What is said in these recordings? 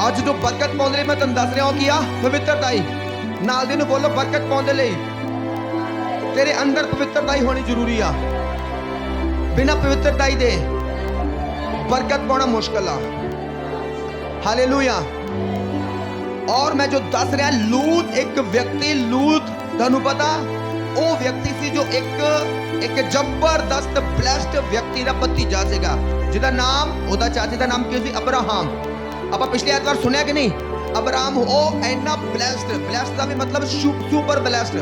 ਅੱਜ जो बरकत पाने मैं तुम दस रहा हूँ कि पवित्रता ही नाल दे नूं बोलो बरकत पाने तेरे अंदर पवित्रता ही होनी जरूरी आ। बिना पवित्रता ही दे बरकत पाना मुश्किल आ। हालेलुया। और मैं जो दस रहा लूत एक व्यक्ति लूत तुहानूं पता वो व्यक्ति सी जो एक जबरदस्त ब्लैस्ड व्यक्ति का भतीजा सीगा जिहदा नाम उहदा चाचे का नाम की सी अब्राहम। आप पिछले एतवार सुनिया कि नहीं? अब्राहम वो इन्ना ब्लैस्ड का भी मतलब सुपर ब्लैस्ड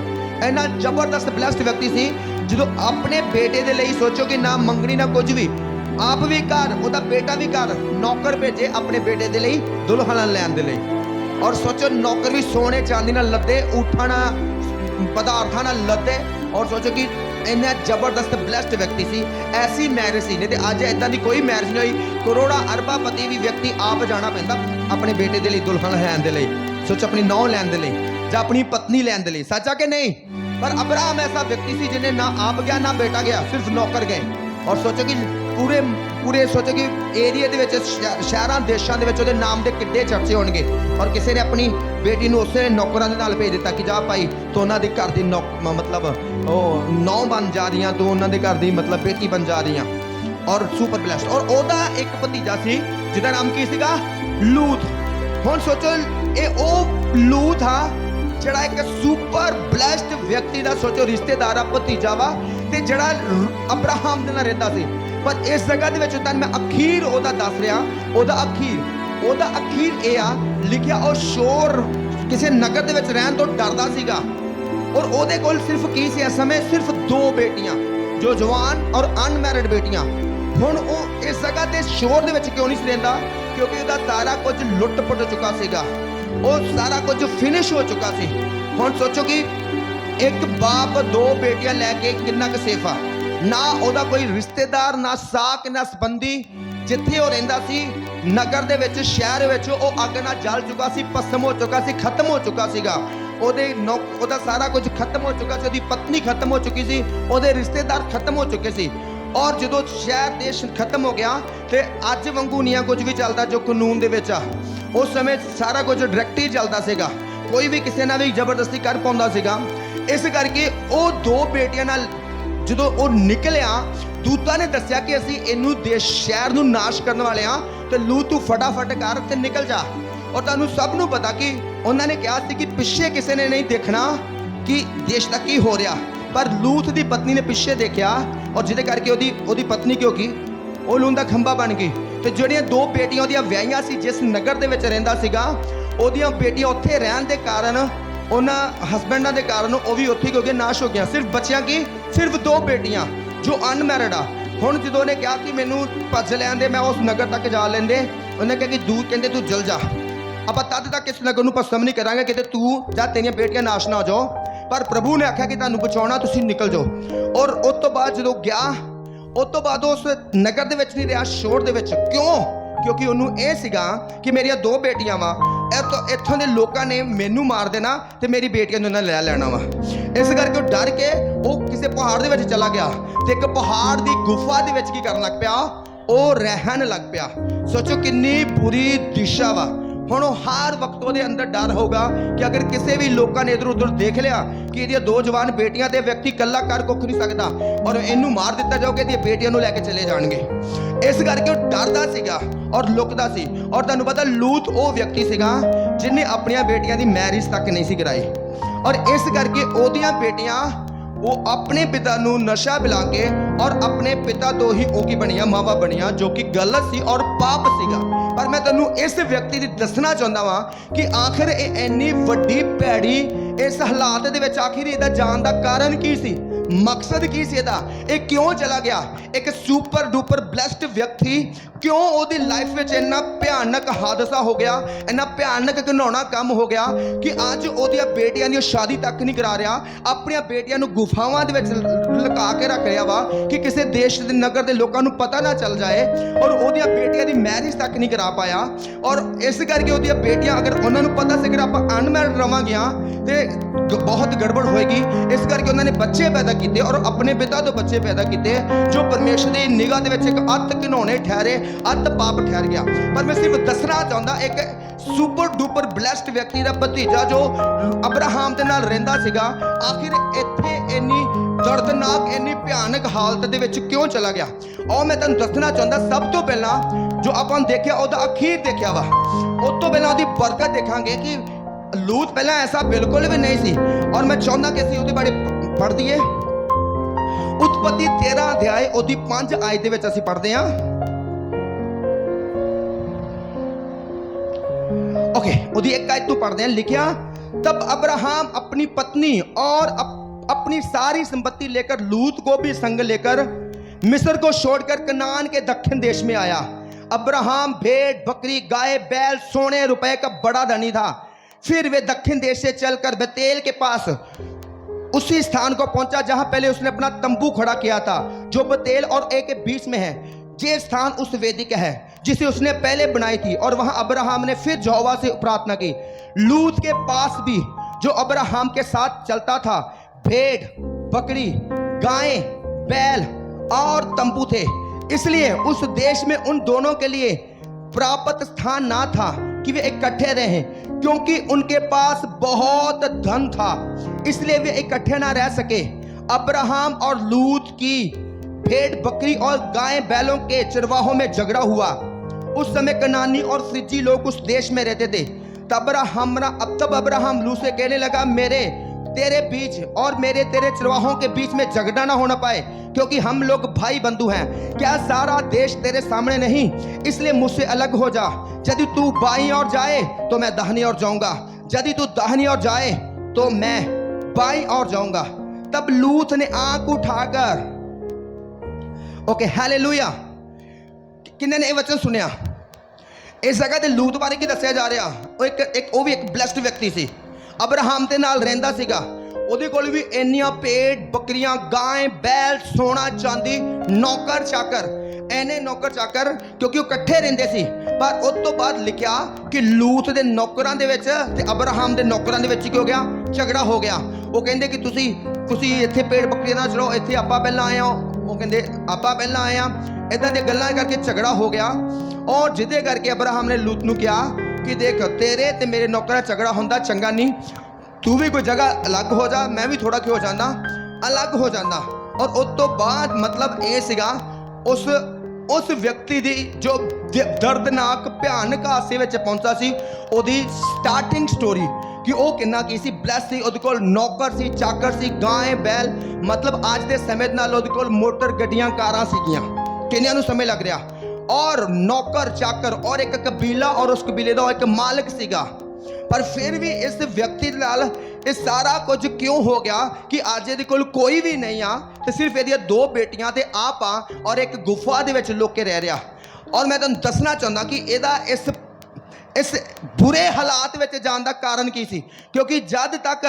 इन्ना जबरदस्त ब्लैस्ड व्यक्ति सी जो अपने बेटे दे लई सोचो कि ना मंगनी ना कुछ भी आप भी घर उहदा बेटा भी घर नौकर भेजे अपने बेटे दे लई दुल्हन लैण दे लई। और सोचो नौकर भी सोने चांदी नाल लदे ऊठा पदार्थां नाल लदे और सोचो कि इन्ना जबरदस्त ब्लैस्ड व्यक्ति सी। ऐसी मैरिज सी नहीं तो अज इदां दी कोई मैरिज नहीं हुई। करोड़ा अरबापति भी व्यक्ति आप जाना पैंदा अपने बेटे दे लई दुल्हन लैण दे लई सोचो अपनी नौं लैण दे लई जां अपनी पत्नी लैण दे लई। सच आ कि नहीं? पर अब्राहम ऐसा व्यक्ति सी जिन्हें ना आप गया ना बेटा गया सिर्फ नौकर गए। और सोचो कि पूरे सोचो कि एरिए दे विच शहरां देशां दे विच उहदे नाम दे किड्डे चर्चे होणगे। और किसी ने अपनी बेटी नूं उसे नौकरां दे नाल भेज दिता कि जा भाई तो उन्हां दे घर दी मतलब नौ बन जा रही तो उन्हां दे घर दी मतलब बेटी बन जा रही। और सुपर ब्लैस्ड और ओहदा एक भतीजा सी जिहदा नाम की सीगा लूत। हुण सोचो ये ओ लूत हा जिहड़ा एक सुपर ब्लैस्ड व्यक्ति दा सोचो रिश्तेदार आ भतीजा वा ते जिहड़ा अब्राहम दे नाल रहिंदा सी। पर इस जगह दे विच मैं अखीर ओहदा दस रहा ओहदा अखीर ये आ लिखिया ओ शोर किसी नगर दे विच रहन तो डरदा सीगा। और ओहदे कोल सिर्फ की सी इस समय सिर्फ 2 बेटियां जो जवान और अनमैरिड बेटियां। हुण वो इस जगह ते शोर दे विच क्यों नहीं रहिंदा क्योंकि उहदा सारा कुछ लुट पुट चुका सीगा वो सारा कुछ फिनिश हो चुका सी। हुण सोचो कि एक बाप 2 बेटियां लैके किन्ना क सेफ आ ना ओहदा कोई रिश्तेदार ना साक ना संबंधी जिथे वो रहिंदा सी नगर दे विच शहर विच वो अग नाल जल चुका सी भस्म हो चुका सी खत्म हो चुका सीगा। ओहदा सारा कुछ खत्म हो चुका सी ओहदी पत्नी खत्म हो चुकी सी ओहदे रिश्तेदार खत्म हो चुके सी। और जो शहर देश खत्म हो गया तो अज वांगू नहीं कुछ भी चलता जो कानून दे विच आ उस समय सारा कुछ डायरैक्ट ही चलता सीगा कोई भी किसी ना भी जबरदस्ती कर पाउंदा सीगा। इस करके वो 2 बेटियां नाल जो वो निकलिया दूतां ने दस्सिया कि असीं इनू देश शहर नू नाश करने वाले हाँ तो लूत तू फटाफट कर ते निकल जा। और तुहानू सब नू पता कि उन्होंने कहा सी कि पिछे किसी ने नहीं देखना कि देश का की हो रहा। पर लूत की पत्नी ने पिछे देखा और जिहदे करके ओदी पत्नी क्यों की वो लून का खंबा बन गई। तो जिहड़ियां 2 बेटियां ओदियां विआहियां सी जिस नगर दे विच रहिंदा सीगा ओदियां बेटियां उत्थे रहन दे कारण उन्हां हसबैंडां दे कारण वो भी उत्थे क्योंकि नाश हो गया। सिर्फ बच्चियां की सिर्फ 2 बेटियां जो अनमैरिड आ। हुण जदों उहने कहा कि मैनू भज लैण दे मैं उस नगर तक जा लेंदे उन्हें कहा कि दूर कहते तू जल जा आप तद तक इस नगर नूं भस्म नहीं करांगे कि तू जा तेरियां बेटियां नाश ना हो जाओ। पर प्रभु ने आख्या कि तुहानूं बचाउणा तुसीं निकल जाओ। और उस तो बाद जदों गया उस तो बाद उस नगर दे विच नहीं रहा शोर दे विच क्यों क्योंकि उन्होंने यह सीगा कि मेरिया 2 बेटियां वा इत्थों के लोगों ने मैनू मार देना तो मेरी बेटियां ने लै लैना वा। इस करके डर के वो किसी पहाड़ दे विच चला गया तो एक पहाड़ की गुफा दे विच की करन लग पिया वो रहन लग पिया। सोचो कितनी बुरी दिशा वा। हुण हर वक्त वो अंदर डर होगा कि अगर किसी भी लोगों ने इधर उधर देख लिया कि ये 2 जवान बेटियां ते व्यक्ति कला कर कुछ नहीं सकता और इनू मार दिता जाओगे तो बेटियां नूं लैके चले जाएंगे। इस करके वो डरदा सीगा और लुकदा सी। और तुहानूं पता लूत वो व्यक्ति सीगा जिन्हें अपनी बेटियां की मैरिज तक नहीं सी कराई। और इस करके ओदियां बेटियां वो अपने पिता नूं नशा पिला के और अपने पिता तो ही ओकी बनिया मावा बनिया जो कि गलत सी और पाप सीगा। पर मैं तुहानूं इस व्यक्ति दी दसना चाहुंदा वां कि आखिर इन्नी वड्डी भैड़ी इस हालात दे विच आखिर इहदा जाण दा कारण की सी मकसद की सी इहदा क्यों चला गया। एक सुपर डुपर ब्लैस्ड व्यक्ति क्यों ओदी लाइफ में इन्ना भयानक हादसा हो गया इन्ना भयानक घिनौना काम हो गया कि अज ओदियां बेटियां दी शादी तक नहीं करा रहा अपनी बेटियां नूं गुफावां दे विच लुका के रख रहा वा कि किसी देश दे नगर दे लोकां नूं पता ना चल जाए। और ओदियां बेटियां दी मैरिज तक नहीं करा पाया। और इस करके ओदियां बेटियां अगर उन्हां नूं पता सी अगर आपां अनमैरिड रवांगियां ते बहुत गड़बड़ होएगी। इस करके उन्होंने बच्चे पैदा किए और अपने पिता तो बच्चे पैदा किए जो परमेश्वर की निगाह दे विच एक अत घिनौने ठहरे, अत पाप ठहर गया। पर मैं सिर्फ दसना चाहता एक सुपर डुपर ब्लैसड व्यक्ति का भतीजा जो अब्राहम के नाल रहिंदा सीगा, आखिर इत्थे इन्नी दर्दनाक इन्नी भयानक हालत दे विच क्यों चला गया। और मैं तुहानूं दसना चाहता सब तो पहला जो आपां देखिया उहदा अखीर देखिया वा, उस तो पहला उहदी बरकत देखांगे कि लूत पहला ऐसा बिल्कुल भी नहीं सी। और मैं चाहता कि असीं उहदे बारे पढ़ दईए। उत्पत्ति 13 अध्याय उहदी 5 आयत दे विच असीं पढ़दे हां। ओके, उहदी एक आयत तो पढ़दे हां। लिखिया, तब अब्राहम अपनी पत्नी और अपनी सारी संपत्ति लेकर लूत को भी संग लेकर मिस्र को छोड़कर कनान के दक्षिण देश में आया। अब्राहम भेड़ बकरी गाय बैल सोने रुपए का बड़ा धनी था। फिर वे दक्षिण देश से चलकर बेतेल के पास उसी स्थान को पहुंचा जहां पहले उसने अपना तंबू खड़ा किया था, जो बेतेल और ए के बीच में है। ये स्थान उस वेदी का है जिसे उसने पहले बनाई थी। और वहां अब्राहम ने फिर यहोवा से प्रार्थना की। लूत के पास भी जो अब्राहम के साथ चलता था भेड़ बकरी गाय बैल और तंबू थे, इसलिए उस देश में उन दोनों के लिए प्राप्त स्थान ना था कि वे इकट्ठे रहें, क्योंकि उनके पास बहुत धन था, इसलिए वे इकट्ठे ना रह सके। अब्राहम और लूत की भेड़ बकरी और गाय बैलों के चरवाहों में झगड़ा हुआ। उस समय कनानी और फ्रिजी लोग उस देश में रहते थे। तब अब्राहम लूत से कहने लगा, मेरे तेरे बीच और मेरे तेरे चरवाहों के बीच में झगड़ा ना होना पाए, क्योंकि हम लोग भाई बंधु हैं। क्या सारा देश तेरे सामने नहीं? इसलिए मुझसे अलग हो जा। यदि तू बाईं ओर जाए तो मैं दाहिनी ओर जाऊंगा, यदि तू दाहिनी ओर जाए तो मैं बाईं ओर जाऊंगा। तब लूत ने आंख उठाकर, ओके हालेलुया, किन्ने ने ये वचन सुनिया? इस जगह ते लूत बारे की दस्या जा रहा, वो भी एक ब्लेस्ड व्यक्ति सी। अब्राहम के नाल रहिंदा सीगा, ਉਹਦੇ ਕੋਲ भी ਇੰਨੀਆਂ पेड़ बकरियां गाय बैल सोना चांदी नौकर चाकर ਐਨੇ ਨੌਕਰ ਚਾਕਰ ਕਿਉਂਕਿ ਉਹ ਇਕੱਠੇ ਰਹਿੰਦੇ ਸੀ। ਪਰ ਉਸ ਤੋਂ ਬਾਅਦ ਲਿਖਿਆ ਕਿ ਲੂਤ ਦੇ ਨੌਕਰਾਂ ਦੇ ਵਿੱਚ ਤੇ ਅਬਰਾਹਮ ਦੇ ਨੌਕਰਾਂ ਦੇ ਵਿੱਚ ਕੀ ਹੋ ਗਿਆ? ਝਗੜਾ ਹੋ ਗਿਆ। ਉਹ ਕਹਿੰਦੇ ਕਿ ਤੁਸੀਂ ਇੱਥੇ ਪੇੜ ਬੱਕਰੀਆਂ ਨਾਲ ਚਲੋ, ਇੱਥੇ ਆਪਾਂ ਪਹਿਲਾਂ ਆਏ ਹਾਂ। ਉਹ ਕਹਿੰਦੇ ਆਪਾਂ ਪਹਿਲਾਂ ਆਏ ਹਾਂ। ਇਦਾਂ ਦੀਆਂ ਗੱਲਾਂ ਕਰਕੇ ਝਗੜਾ ਹੋ ਗਿਆ। ਔਰ ਜਿਹਦੇ ਕਰਕੇ ਅਬਰਾਹਮ ਨੇ ਲੂਤ ਨੂੰ ਕਿਹਾ कि देख तेरे ते मेरे नौकर झगड़ा होंदा चंगा नहीं, तू भी कोई जगह अलग हो जा, मैं भी थोड़ा हो जाना अलग हो जाना। और उस तो बाद मतलब ये सीगा उस व्यक्ति दी जो दर्दनाक भयानक हादसे विच पहुंचा सी, ओदी स्टार्टिंग स्टोरी कि वो किन्ना की सी ब्लैस सी। ओदे कोल नौकर सी चाकर सी गाय बैल, मतलब आज के समय नाल ओदे कोल मोटर गड्डियां कारां सीगियां। किन्नियां नूं समय लग रहा। और नौकर चाकर और एक कबीला और उस कबीले का एक मालिक सीगा। पर फिर भी इस व्यक्ति नाल ये सारा कुछ क्यों हो गया कि आज ये कोल कोई भी नहीं आ, तो सिर्फ ये 2 बेटियां ते आप आ और एक गुफा दे विच लुक के रह रहा। और मैं तुहानूं दसना चाहता कि इहदा इस बुरे हालात में जाने का कारण की सी, क्योंकि जद तक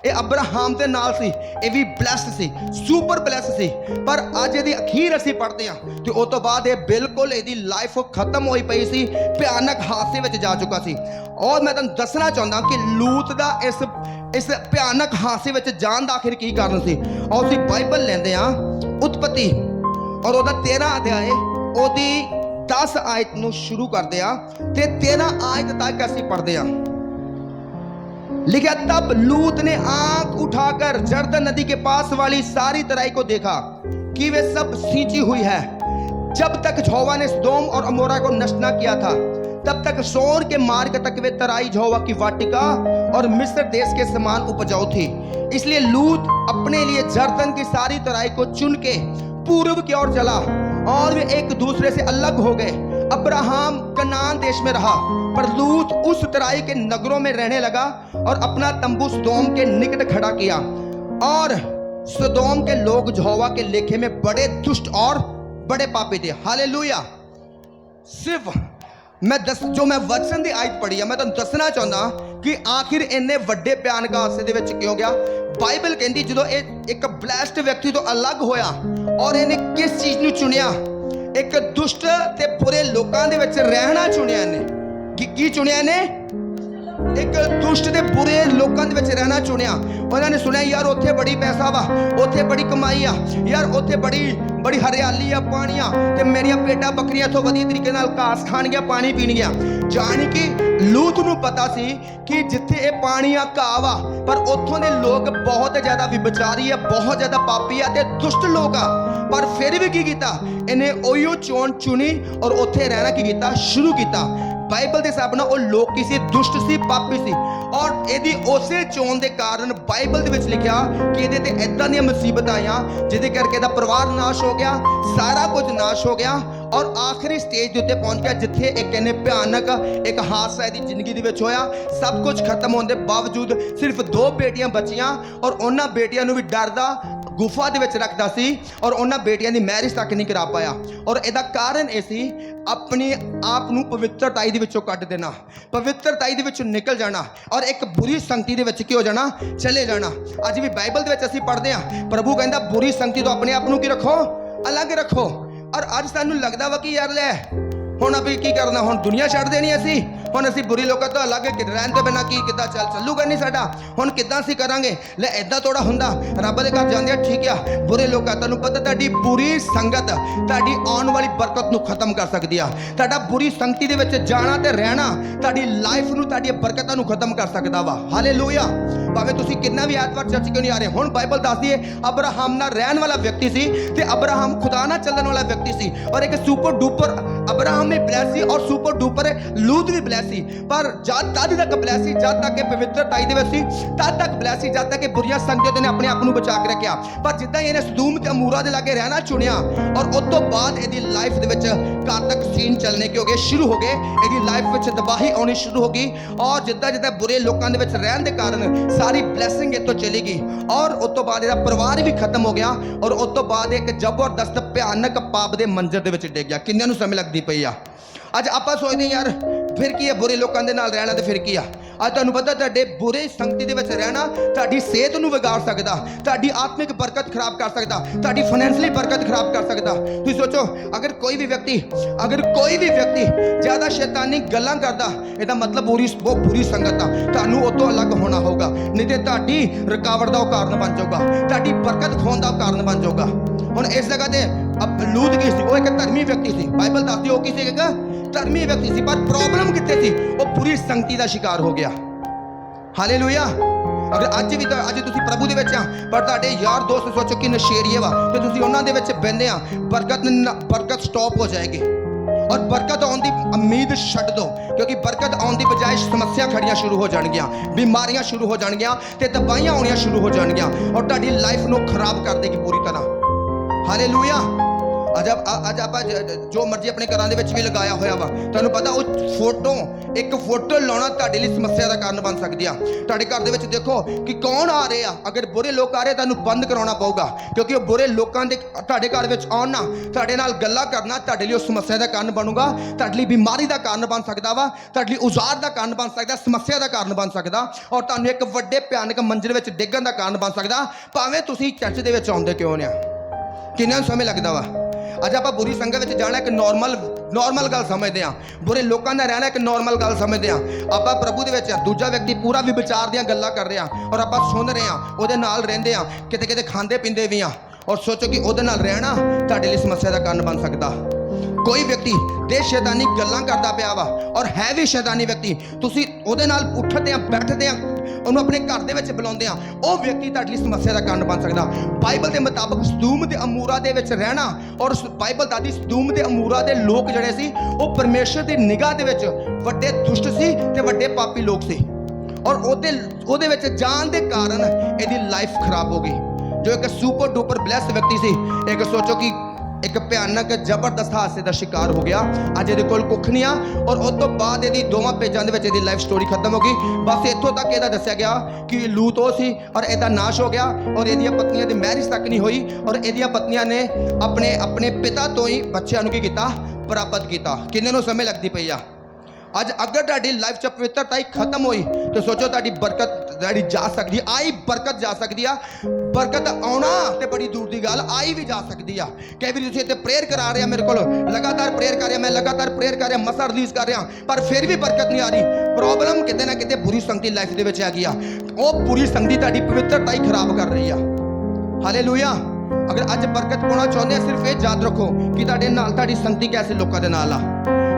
ये अब्राहम के नाल सी, ये भी ब्लैस्ड सी, सुपर ब्लैस्ड सी। पर अज ये अखीर असी पढ़ते हैं कि उस तो बाद ये बिल्कुल ये लाइफ खत्म होई पई सी, भयानक हादसे में जा चुका सी। और मैं तुहानूं दसना चाहता कि लूत का इस भयानक हादसे में जान का आखिर की कारण सी। और असीं बाइबल लैंदे हां उत्पत्ति और उहदा 13 अध्याय उहदी 10 आयत नूं शुरू करदे आ ते 13 आयत तक असीं पढ़दे आ। लिखा, तब लूत ने आंख उठाकर जर्दन नदी के पास वाली सारी तराई को देखा कि वे सब सींची हुई है। जब तक यहोवा ने सदोम और अमोरा को नष्ट न किया था, तब तक सोर के मार्ग तक वे तराई यहोवा की वाटिका और मिस्र देश के समान उपजाऊ थी। इसलिए लूत अपने लिए जर्दन की सारी तराई को चुन के पूर्व की ओर चला और वे एक दूसरे से अलग हो गए। अब्राहम कनान देश में रहा, पर लूत उस तराई के नगरों में रहने लगा और अपना तंबू सदोम के निकट खड़ा किया। और सदोम के लोग यहोवा के लेखे में बड़े दुष्ट और बड़े पापी थे। हालेलुया। सिर्फ जो मैं वचन की आयत पढ़ी है, मैं तुहानूं दसना चाहता कि आखिर इन्ने वड्डे भयानक हादसे दे विच क्यों गया। बाइबल कहती जो एक ब्लैस्ड व्यक्ति तो अलग होया और इन्हें किस चीज नूं चुनिया? एक दुष्ट ते बुरे लोकां दे विच रहना चुनिया। इन्हें की चुनिया? इन्हें एक दुष्ट ते बुरे लोगों दे विच रहना चुनिया। उन्होंने सुनिया यार उत्थे बड़ी पैसा वा, उत्थे बड़ी कमाई आ, यार उत्थे बड़ी बड़ी हरियाली आ, पानी आ, ते मेरिया भेड्डां बकरियां इत्थों वधिया तरीके नाल घास खाणगियां, पानी पीणगियां। जानी कि लूत नूं पता सी कि जिथे ये पानी आ, घाह वा, पर उत्थों दे लोग बहुत ज़्यादा विचारी आ, बहुत ज़्यादा पापी आ ते दुष्ट लोग आ। पर फिर भी की कीता, इन्हें ओहियो चोण चुनी और उत्थे रहना की कीता शुरू कीता। बाइबल के हिसाब नाल वो लोग किसी दुष्ट सी, पापी सी, और यदि उसे चोण के कारण बाइबल दे विच लिखिया कि इहदे ते इदां दी मुसीबत आईयां जिहदे करके इहदा परिवार नाश हो गया, सारा कुछ नाश हो गया, और आखिरी स्टेज के उत्ते पहुंच गया जिथे एक इन्ने भयानक एक हादसा इहदी जिंदगी दे विच होया। सब कुछ खत्म होने के बावजूद सिर्फ 2 बेटियां बचियां, और उन्हां बेटियां नूं भी डरदा गुफा दे विच रखदा सी, और उन्हां बेटियां दी मैरिज तक नहीं करा पाया। और इहदा कारण यह सी अपने आप नूं पवित्रताई दे विचों कढ देना, पवित्रताई दे विचों निकल जाना, और एक बुरी संगति दे विच की हो जाना, चले जाना। अज भी बाइबल दे विच असीं पढ़दे हां, प्रभु कहंदा बुरी संगति तो अपने आप नूं की रखो, अलग रखो। और अज सानूं लगदा वा कि यार लै हुण अभी की करना, हुण दुनिया छड्ड देनी असीं, हुण असीं बुरी लोकां तो अलग रहण तो बिना की किद्दां चलूगा नहीं साडा, हुण किद्दां असीं करांगे। ले इदां थोड़ा हुंदा, रब दे घर जांदे ठीक आ, बुरे लोग तुहानूं पता तुहाडी बुरी संगत तुहाडी आउण वाली बरकत नूं खत्म कर सकदी आ। तुहाडा बुरी संगति दे विच जाना ते रहना तुहाडी लाइफ नूं, तुहाडी बरकतां नूं खत्म कर सकदा वा। हालेलूया। भावें तुसीं कितना भी ऐतवार चर्च क्यों नहीं आ रहे, हुण बाइबल दसदी है अब्राहम नाल रहण वाला व्यक्ति सी ते अब्राहम खुदा नाल चलण वाला व्यक्ति सी, और एक सुपर डुपर अब्राहम भी ब्लैस सी और सुपर डुपर लूत भी ब्लैस सी। पर जद तक ब्लैस सी, जद तक पवित्रताई दे विच सी, तद तक ब्लैस सी, जद तक बुरियां संगतियां ने अपने आप नूं बचा के रखिया। पर जिद्दां ही इहने सदूम ते अमूरा दे लागे रहना चुनिया, और उस तो बाद इहदी लाइफ दे विच घातक सीन चलने के हो गए, शुरू हो गए, इहदी लाइफ विच तबाही आउणी शुरू हो गई। और जिद्दां जिद्दां बुरे लोकां दे विच रहण दे कारण सारी ब्लैसिंग इत्थों चली गई, और उस तो बाद इहदा परिवार भी खत्म हो गया, और उस तो बाद एक जबरदस्त भयानक पाप दे मंजर दे विच डिग गया। किन्नियां नूं समझ लगदी पई आ? अज आपां सोचदे यार फिर की है, बुरे लोगों के नाल रहना तो फिर की आ। अज तुहानूं पता तुहाडे बुरे संगति दे विच रहना तुहाडी सेहत नूं बिगाड़ सकदा, तुहाडी आत्मिक बरकत खराब कर सकदा, तुहाडी फाइनैंशियली बरकत खराब कर सकदा। तुसीं सोचो अगर कोई भी व्यक्ति ज़्यादा शैतानी गल्लां करदा, इहदा मतलब बहुत बुरी संगत आ, तुहानूं उस तों अलग होना होगा, नहीं तो तुहाडी रुकावट दा कारण बन जाऊगा, तुहाडी बरकत खोण दा कारण बन जाऊगा। हुण इस जगह ते लूत की सी, वो एक धर्मी व्यक्ति सी, बाइबल दसदी हो किसी एक धर्मी व्यक्ति सी, पर प्रॉब्लम कित्थे सी, वो बुरी संगति का शिकार हो गया। हालेलुया। अगर अज भी अज तुसीं प्रभु दे विच आ, पर तुहाडे यार दोस्त सोचो कि नशेड़िए वा, ते तुसीं उन्हां दे विच बहिंदे आ, बरकत स्टॉप हो जाएगी, और बरकत आउण दी उम्मीद छड्ड दो, क्योंकि बरकत आउण दी बजाय समस्या खड़ियां शुरू हो जाणगियां, बीमारियां शुरू हो जाणगियां, ते दवाइयां आउणियां शुरू हो जाणगियां, और तुहाडी लाइफ नूं खराब कर देगी पूरी तरह। हालेलुया। अज आप जो मर्जी अपने घरों के भी लगाया होया वा, तुहानूं पता वो एक फोटो लाना तुहाडे लई समस्या का कारण बन सकती है। तुहाडे घर दे विच देखो कि कौन आ रहे आ, अगर बुरे लोग आ रहे तुहानूं बंद कराउणा पऊगा, क्योंकि वो बुरे लोगों के तुहाडे घर विच आउण ना, तुहाडे नाल गल्लां करना तुहाडे लई समस्या का कारण बनूगा, तुहाडे लई बीमारी का कारण बन सकदा वा, तुहाडे लई उजाड़ का कारण बन सकदा, समस्या का कारण बन सकदा, और तुहानूं एक वड्डे भयानक मंजर विच डिग्गण का कारण बन सकदा, भावें तुसीं चर्च दे विच आउंदे क्यों नहीं। किन्ना समय लगदा वा? अज आप बुरी संगत में जाना एक नॉर्मल गल समझते हैं, बुरे लोगों का रहना एक नॉर्मल गल समझते हैं। आप प्रभु दे विच दूजा व्यक्ति पूरा भी विचार दियां गल्लां कर रहे हैं, और आप सुन रहे हैं, उहदे नाल रहिंदे हैं, किते किते खांदे पींदे भी हैं, और सोचो कि उहदे नाल रहना तुहाडे लई समस्या का कारण बन सकदा। कोई व्यक्ति दे शैतानी गल्लां करदा पिया वा, और है भी शैतानी व्यक्ति, तुसीं उहदे नाल उठदे आ, बैठदे आ, उन्होंने अपने घर दे विच बुलाउंदे आ, वो व्यक्ति तुहाडे लई समस्या का कारण बन सकदा। बाइबल के मुताबिक सदूम ते अमूरा दे विच रहना, और बाइबल दादी सदूम ते अमूरा दे लोग जिहड़े सी वो परमेश्वर दी निगाह दे विच वड्डे दुष्ट सी ते वड्डे पापी लोग सी, और ओहदे विच जाण दे कारण इहदी लाइफ खराब हो गई। जो एक सुपर डुपर ब्लैस व्यक्ति सी, एक सोचो कि एक भयानक जबरदस्त हादसे का शिकार हो गया। अज ये कोल कुछ नहीं आ, और उस तो बाद ये दोवां पेजां दे विच लाइफ स्टोरी खत्म हो गई। बस इत्थों तक यह दस्या गया कि लूत वो सी, और यदा नाश हो गया, और यदियां पत्नियां दी मैरिज तक नहीं हुई, और यदियां पत्नियां ने अपने पिता तो ही बच्चों नूं की कीता, प्राप्त किया। किन्ने नूं समय लगती पई आ? अज अगर तुहाडी लाइफ च पवित्रता ही खत्म हुई तो सोचो तुहाडी बरकत ਜਿਹੜੀ ਜਾ ਸਕਦੀ, ਆਈ ਬਰਕਤ ਜਾ ਸਕਦੀ ਆ। ਬਰਕਤ ਆਉਣਾ ਤੇ ਬੜੀ ਦੂਰ ਦੀ ਗੱਲ, ਆਈ ਵੀ ਜਾ ਸਕਦੀ ਆ। ਕਈ ਵਾਰੀ ਤੁਸੀਂ ਇੱਥੇ ਪ੍ਰੇਅਰ ਕਰਾ ਰਹੇ ਆ, ਮੇਰੇ ਕੋਲ ਲਗਾਤਾਰ ਪ੍ਰੇਅਰ ਕਰ ਰਿਹਾ, ਮੈਂ ਲਗਾਤਾਰ ਪ੍ਰੇਅਰ ਕਰ ਰਿਹਾ, ਮਸਾ ਰਿਲੀਜ਼ ਕਰ ਰਿਹਾ, ਪਰ ਫਿਰ ਵੀ ਬਰਕਤ ਨਹੀਂ ਆ ਰਹੀ। ਪ੍ਰੋਬਲਮ ਕਿਤੇ ਨਾ ਕਿਤੇ ਬੁਰੀ ਸੰਗਤੀ ਲਾਈਫ ਦੇ ਵਿੱਚ ਹੈਗੀ ਆ। ਉਹ ਬੁਰੀ ਸੰਗਤੀ ਤੁਹਾਡੀ ਪਵਿੱਤਰਤਾ ਹੀ ਖਰਾਬ ਕਰ ਰਹੀ ਆ। ਹਾਲੇਲੂਇਆ। ਅਗਰ ਅੱਜ ਬਰਕਤ ਪਾਉਣਾ ਚਾਹੁੰਦੇ ਆ, ਸਿਰਫ ਇਹ ਯਾਦ ਰੱਖੋ ਕਿ ਤੁਹਾਡੇ ਨਾਲ ਤੁਹਾਡੀ ਸੰਗਤੀ ਕੈਸੇ ਲੋਕਾਂ ਦੇ ਨਾਲ ਆ।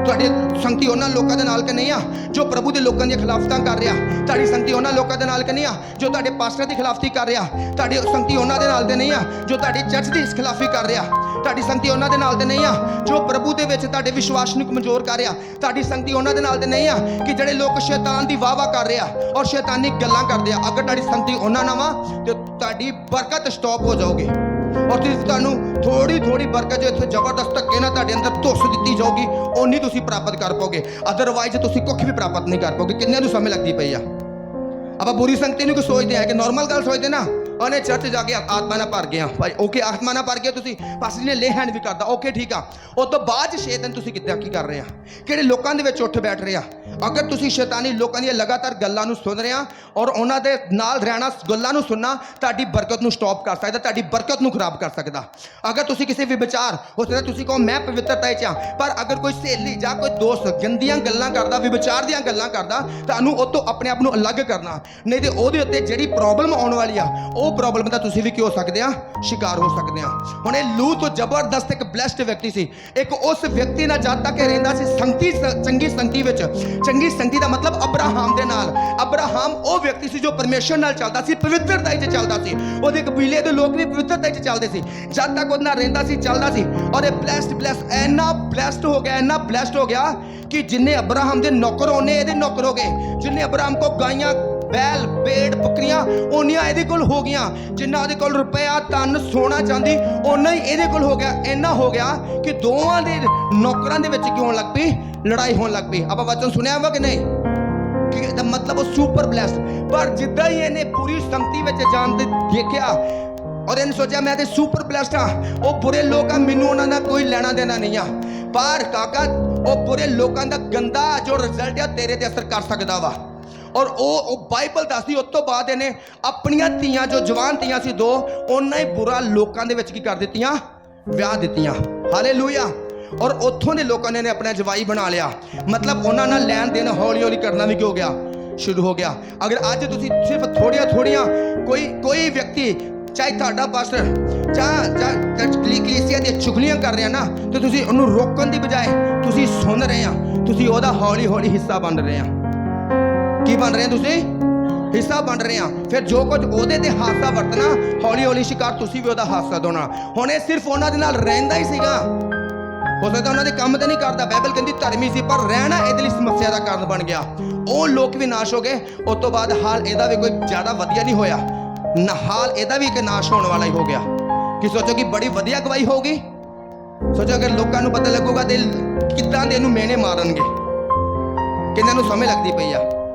ਤੁਹਾਡੀ ਸੰਗਤੀ ਉਹਨਾਂ ਲੋਕਾਂ ਦੇ ਨਾਲ ਕਿ ਨਹੀਂ ਆ ਜੋ ਪ੍ਰਭੂ ਦੇ ਲੋਕਾਂ ਦੀਆਂ ਖਿਲਾਫਤਾਂ ਕਰ ਰਿਹਾ। ਤੁਹਾਡੀ ਸੰਗਤੀ ਉਹਨਾਂ ਲੋਕਾਂ ਦੇ ਨਾਲ ਕਿ ਨਹੀਂ ਆ ਜੋ ਤੁਹਾਡੇ ਪਾਸਟਰ ਦੀ ਖਿਲਾਫਤੀ ਕਰ ਰਿਹਾ। ਤੁਹਾਡੀ ਸੰਗਤੀ ਉਹਨਾਂ ਦੇ ਨਾਲ ਤੇ ਨਹੀਂ ਆ ਜੋ ਤੁਹਾਡੀ ਚਰਚ ਦੀ ਖਿਲਾਫੀ ਕਰ ਰਿਹਾ। ਤੁਹਾਡੀ ਸੰਗਤੀ ਉਹਨਾਂ ਦੇ ਨਾਲ ਤੇ ਨਹੀਂ ਆ ਜੋ ਪ੍ਰਭੂ ਦੇ ਵਿੱਚ ਤੁਹਾਡੇ ਵਿਸ਼ਵਾਸ ਨੂੰ ਕਮਜ਼ੋਰ ਕਰ ਰਿਹਾ। ਤੁਹਾਡੀ ਸੰਗਤੀ ਉਹਨਾਂ ਦੇ ਨਾਲ ਤੇ ਨਹੀਂ ਆ ਕਿ ਜਿਹੜੇ ਲੋਕ ਸ਼ੈਤਾਨ ਦੀ ਵਾਹ-ਵਾਹ ਕਰ ਰਿਹਾ ਔਰ ਸ਼ੈਤਾਨੀ ਗੱਲਾਂ ਕਰਦੇ ਆ। ਅਗਰ ਤੁਹਾਡੀ ਸੰਗਤੀ ਉਹਨਾਂ ਨਾਲ ਵਾ ਤੇ ਤੁਹਾਡੀ ਬਰਕਤ ਸਟਾਪ ਹੋ ਜਾਊਗੀ ਔਰ ਤੁਹਾਨੂੰ ਥੋੜੀ ਬਰਕਤ ਜੋ ਇੱਥੇ ਜ਼ਬਰਦਸਤ ਧੱਕੇ ਨਾਲ ਤੁਹਾਡੇ ਅੰਦਰ ਧੁੱਸ ਦਿੱਤੀ ਜਾਊਗੀ, ਓਨੀ ਤੁਸੀਂ ਪ੍ਰਾਪਤ ਕਰ ਪਾਓਗੇ। ਅਦਰਵਾਈਜ਼ ਤੁਸੀਂ ਕੁਝ ਵੀ ਪ੍ਰਾਪਤ ਨਹੀਂ ਕਰ ਪਾਓਗੇ। ਕਿੰਨਿਆਂ ਨੂੰ ਸਮਝ ਲੱਗਦੀ ਪਈ ਆ? ਆਪਾਂ ਬੁਰੀ ਸੰਗਤੀ ਨੂੰ ਕੀ ਸੋਚਦੇ ਆ ਕਿ ਨਾਰਮਲ ਗੱਲ ਸੋਚਦੇ ਨਾ, ਉਹਨੇ ਚਰਚ ਜਾ ਕੇ ਆਤਮਾ ਨਾਲ ਭਰ ਗਿਆ ਭਾਈ, ਓਕੇ ਆਤਮਾ ਨਾਲ ਭਰ ਗਿਆ ਤੁਸੀਂ, ਪਾਸਟਰ ਨੇ ਲੇ ਹੈਂਡ ਵੀ ਕਰਦਾ, ਓਕੇ ਠੀਕ ਆ। ਉਸ ਤੋਂ ਬਾਅਦ 6 ਦਿਨ ਤੁਸੀਂ ਕਿੱਦਾਂ ਕੀ ਕਰ ਰਹੇ ਆ? ਕਿਹੜੇ ਲੋਕਾਂ ਦੇ ਵਿੱਚ ਉੱਠ ਬੈਠ ਰਹੇ ਆ? ਅਗਰ ਤੁਸੀਂ ਸ਼ੈਤਾਨੀ ਲੋਕਾਂ ਦੀਆਂ ਲਗਾਤਾਰ ਗੱਲਾਂ ਨੂੰ ਸੁਣ ਰਹੇ ਆ ਔਰ ਉਹਨਾਂ ਦੇ ਨਾਲ ਰਹਿਣਾ, ਗੱਲਾਂ ਨੂੰ ਸੁਣਨਾ ਤੁਹਾਡੀ ਬਰਕਤ ਨੂੰ ਸਟਾਪ ਕਰ ਸਕਦਾ, ਤੁਹਾਡੀ ਬਰਕਤ ਨੂੰ ਖਰਾਬ ਕਰ ਸਕਦਾ। ਅਗਰ ਤੁਸੀਂ ਕਿਸੇ ਵੀ ਵਿਚਾਰ ਹੋ ਸਕਦਾ ਤੁਸੀਂ ਕਹੋ ਮੈਂ ਪਵਿੱਤਰਤਾ 'ਚ ਆ, ਪਰ ਅਗਰ ਕੋਈ ਸਹੇਲੀ ਜਾਂ ਕੋਈ ਦੋਸਤ ਗੰਦੀਆਂ ਗੱਲਾਂ ਕਰਦਾ, ਵਿਚਾਰ ਦੀਆਂ ਗੱਲਾਂ ਕਰਦਾ, ਤੁਹਾਨੂੰ ਉਹ ਤੋਂ ਆਪਣੇ ਆਪ ਨੂੰ ਅਲੱਗ ਕਰਨਾ। ਨਹੀਂ ਤੇ ਉਹਦੇ ਉੱਤੇ ਜਿਹੜੀ ਪ੍ਰੋਬਲਮ ਆਉਣ ਵਾਲੀ ਆ, ਉਹ ਪ੍ਰੋਬਲਮ ਦਾ ਤੁਸੀਂ ਵੀ ਕੀ ਹੋ ਸਕਦੇ ਆ? ਸ਼ਿਕਾਰ ਹੋ ਸਕਦੇ ਆ। ਹੁਣ ਇਹ ਲੂਤ ਜ਼ਬਰਦਸਤ ਇੱਕ ਬਲੈਸਡ ਵਿਅਕਤੀ ਸੀ। ਇੱਕ ਉਸ ਵਿਅਕਤੀ ਨਾਲ ਜਦ ਤੱਕ ਇਹ ਰਹਿੰਦਾ ਸੀ ਸੰਗਤੀ, ਚੰਗੀ ਸੰਗਤੀ ਵਿੱਚ। ਚੰਗੀ ਸੰਗਤੀ ਦਾ ਮਤਲਬ ਅਬਰਾਹਮ ਦੇ ਨਾਲ। ਅਬਰਾਹਮ ਉਹ ਵਿਅਕਤੀ ਸੀ ਜੋ ਪਰਮੇਸ਼ਰ ਨਾਲ ਚੱਲਦਾ ਸੀ, ਪਵਿੱਤਰਤਾ 'ਚ ਚੱਲਦਾ ਸੀ। ਉਹਦੇ ਕਬੀਲੇ ਦੇ ਲੋਕ ਵੀ ਪਵਿੱਤਰਤਾ 'ਚ ਚੱਲਦੇ ਸੀ। ਜਦ ਤੱਕ ਉਹਦੇ ਨਾਲ ਰਹਿੰਦਾ ਸੀ, ਚੱਲਦਾ ਸੀ, ਔਰ ਇਹ ਬਲੈਸਡ ਇੰਨਾ ਬਲੈਸਡ ਹੋ ਗਿਆ, ਇੰਨਾ ਬਲੈਸਡ ਹੋ ਗਿਆ ਕਿ ਜਿੰਨੇ ਅਬਰਾਹਮ ਦੇ ਨੌਕਰ ਉਹਨੇ ਇਹਦੇ ਨੌਕਰ ਹੋ ਗਏ। ਜਿੰਨੇ ਅਬਰਾਹਮ ਕੋ ਗਾਈਆਂ, बैल, भेड़, बकरियां ओनियां ਇਹਦੇ ਕੋਲ ਹੋ ਗਈਆਂ। ਜਿੰਨਾ ਉਹਦੇ ਕੋਲ ਰੁਪਇਆ, ਧਨ, ਸੋਨਾ, ਚਾਂਦੀ ਓਨਾ ਹੀ ਇਹਦੇ ਕੋਲ ਹੋ ਗਿਆ। ਇੰਨਾ ਹੋ ਗਿਆ ਕਿ ਦੋਵਾਂ ਦੇ ਨੌਕਰਾਂ ਦੇ ਵਿੱਚ ਕੀ ਹੋਣ ਲੱਗ ਪਈ? ਲੜਾਈ ਹੋਣ ਲੱਗ ਪਈ। ਆਪਾਂ ਵਚਨ ਸੁਣਿਆ ਵਾ ਕਿ ਨਹੀਂ? ਕਿ ਇਹਦਾ ਮਤਲਬ ਉਹ ਸੁਪਰ ਬਲੈਸਡ। ਪਰ ਜਿੱਦਾਂ ਹੀ ਇਹਨੇ ਪੂਰੀ ਸੰਗਤੀ ਵਿੱਚ ਜਾਣ ਦੇ ਦੇਖਿਆ ਔਰ ਇਹਨੇ ਸੋਚਿਆ ਮੈਂ ਤੇ ਸੁਪਰ ਬਲੈਸਡ ਆ, ਉਹ ਬੁਰੇ ਲੋਕ ਆ, ਮੈਨੂੰ ਉਹਨਾਂ ਦਾ ਕੋਈ ਲੈਣਾ ਦੇਣਾ ਨਹੀਂ ਆ। ਪਰ ਕਾਕਾ ਉਹ ਬੁਰੇ ਲੋਕਾਂ ਦਾ ਗੰਦਾ ਜੋ ਰਿਜ਼ਲਟ ਆ ਤੇਰੇ ਤੇ ਅਸਰ ਕਰ ਸਕਦਾ ਵਾ। ਔਰ ਉਹ ਬਾਈਬਲ ਦੱਸਦੀ ਉਸ ਤੋਂ ਬਾਅਦ ਇਹਨੇ ਆਪਣੀਆਂ ਧੀਆਂ ਜੋ ਜਵਾਨ ਧੀਆਂ ਸੀ 2, ਉਹਨਾਂ ਹੀ ਬੁਰਾ ਲੋਕਾਂ ਦੇ ਵਿੱਚ ਕੀ ਕਰ ਦਿੱਤੀਆਂ? ਵਿਆਹ ਦਿੱਤੀਆਂ। ਹਾਲੇਲੂਇਆ। ਔਰ ਉੱਥੋਂ ਦੇ ਲੋਕਾਂ ਨੇ ਆਪਣਾ ਜਵਾਈ ਬਣਾ ਲਿਆ। ਮਤਲਬ ਉਹਨਾਂ ਨਾਲ ਲੈਣ ਦੇਣ ਹੌਲੀ ਹੌਲੀ ਕਰਨਾ ਵੀ ਕੀ ਹੋ ਗਿਆ? ਸ਼ੁਰੂ ਹੋ ਗਿਆ। ਅਗਰ ਅੱਜ ਤੁਸੀਂ ਸਿਰਫ ਥੋੜੀਆਂ ਕੋਈ ਵਿਅਕਤੀ, ਚਾਹੇ ਤੁਹਾਡਾ ਪਾਸਟਰ ਜਾਂ ਕਲੀਸਿਆ ਦੀਆਂ ਚੁਗਲੀਆਂ ਕਰ ਰਿਹਾ ਨਾ, ਤੇ ਤੁਸੀਂ ਉਹਨੂੰ ਰੋਕਣ ਦੀ ਬਜਾਏ ਤੁਸੀਂ ਸੁਣ ਰਹੇ ਆ, ਤੁਸੀਂ ਉਹਦਾ ਹੌਲੀ ਹੌਲੀ ਹਿੱਸਾ ਬਣ ਰਹੇ ਆ। ਕੀ ਬਣ ਰਹੇ ਤੁਸੀਂ? ਹਿੱਸਾ ਬਣ ਰਹੇ ਆ। ਫਿਰ ਜੋ ਕੁਝ ਉਹਦੇ ਤੇ ਹਾਸਾ ਵਰਤਣਾ, ਹੌਲੀ ਹੌਲੀ ਸ਼ਿਕਾਰ ਤੁਸੀਂ ਵੀ ਉਹਦਾ ਹਾਸਾ ਦੋਣਾ। ਹੁਣ ਇਹ ਸਿਰਫ ਉਹਨਾਂ ਦੇ ਨਾਲ ਰਹਿੰਦਾ ਹੀ ਸੀਗਾ, ਹੋ ਸਕਦਾ ਉਹਨਾਂ ਦੇ ਕੰਮ ਤੇ ਨਹੀਂ ਕਰਦਾ। ਬਾਈਬਲ ਕਹਿੰਦੀ ਧਰਮੀ ਸੀ, ਪਰ ਰਹਿਣਾ ਇਹਦੇ ਲਈ ਸਮੱਸਿਆ ਦਾ ਕਾਰਨ ਬਣ ਗਿਆ। ਉਹ ਲੋਕ ਵੀ ਨਾਸ਼ ਹੋ ਗਏ। ਉਸ ਤੋਂ ਬਾਅਦ ਹਾਲ ਇਹਦਾ ਵੀ ਕੋਈ ਜ਼ਿਆਦਾ ਵਧੀਆ ਨਹੀਂ ਹੋਇਆ ਨਾ, ਹਾਲ ਇਹਦਾ ਵੀ ਇੱਕ ਨਾਸ਼ ਹੋਣ ਵਾਲਾ ਹੀ ਹੋ ਗਿਆ। ਕਿ ਸੋਚੋ ਕਿ ਬੜੀ ਵਧੀਆ ਗਵਾਹੀ ਹੋਊਗੀ? ਸੋਚੋ ਅਗਰ ਲੋਕਾਂ ਨੂੰ ਪਤਾ ਲੱਗੂਗਾ ਤੇ ਕਿੱਦਾਂ ਦੇ ਇਹਨੂੰ ਮੇਨੇ ਮਾਰਨਗੇ। ਕਿੰਨਾਂ ਨੂੰ ਸਮਝ ਲੱਗਦੀ ਪਈ ਆ?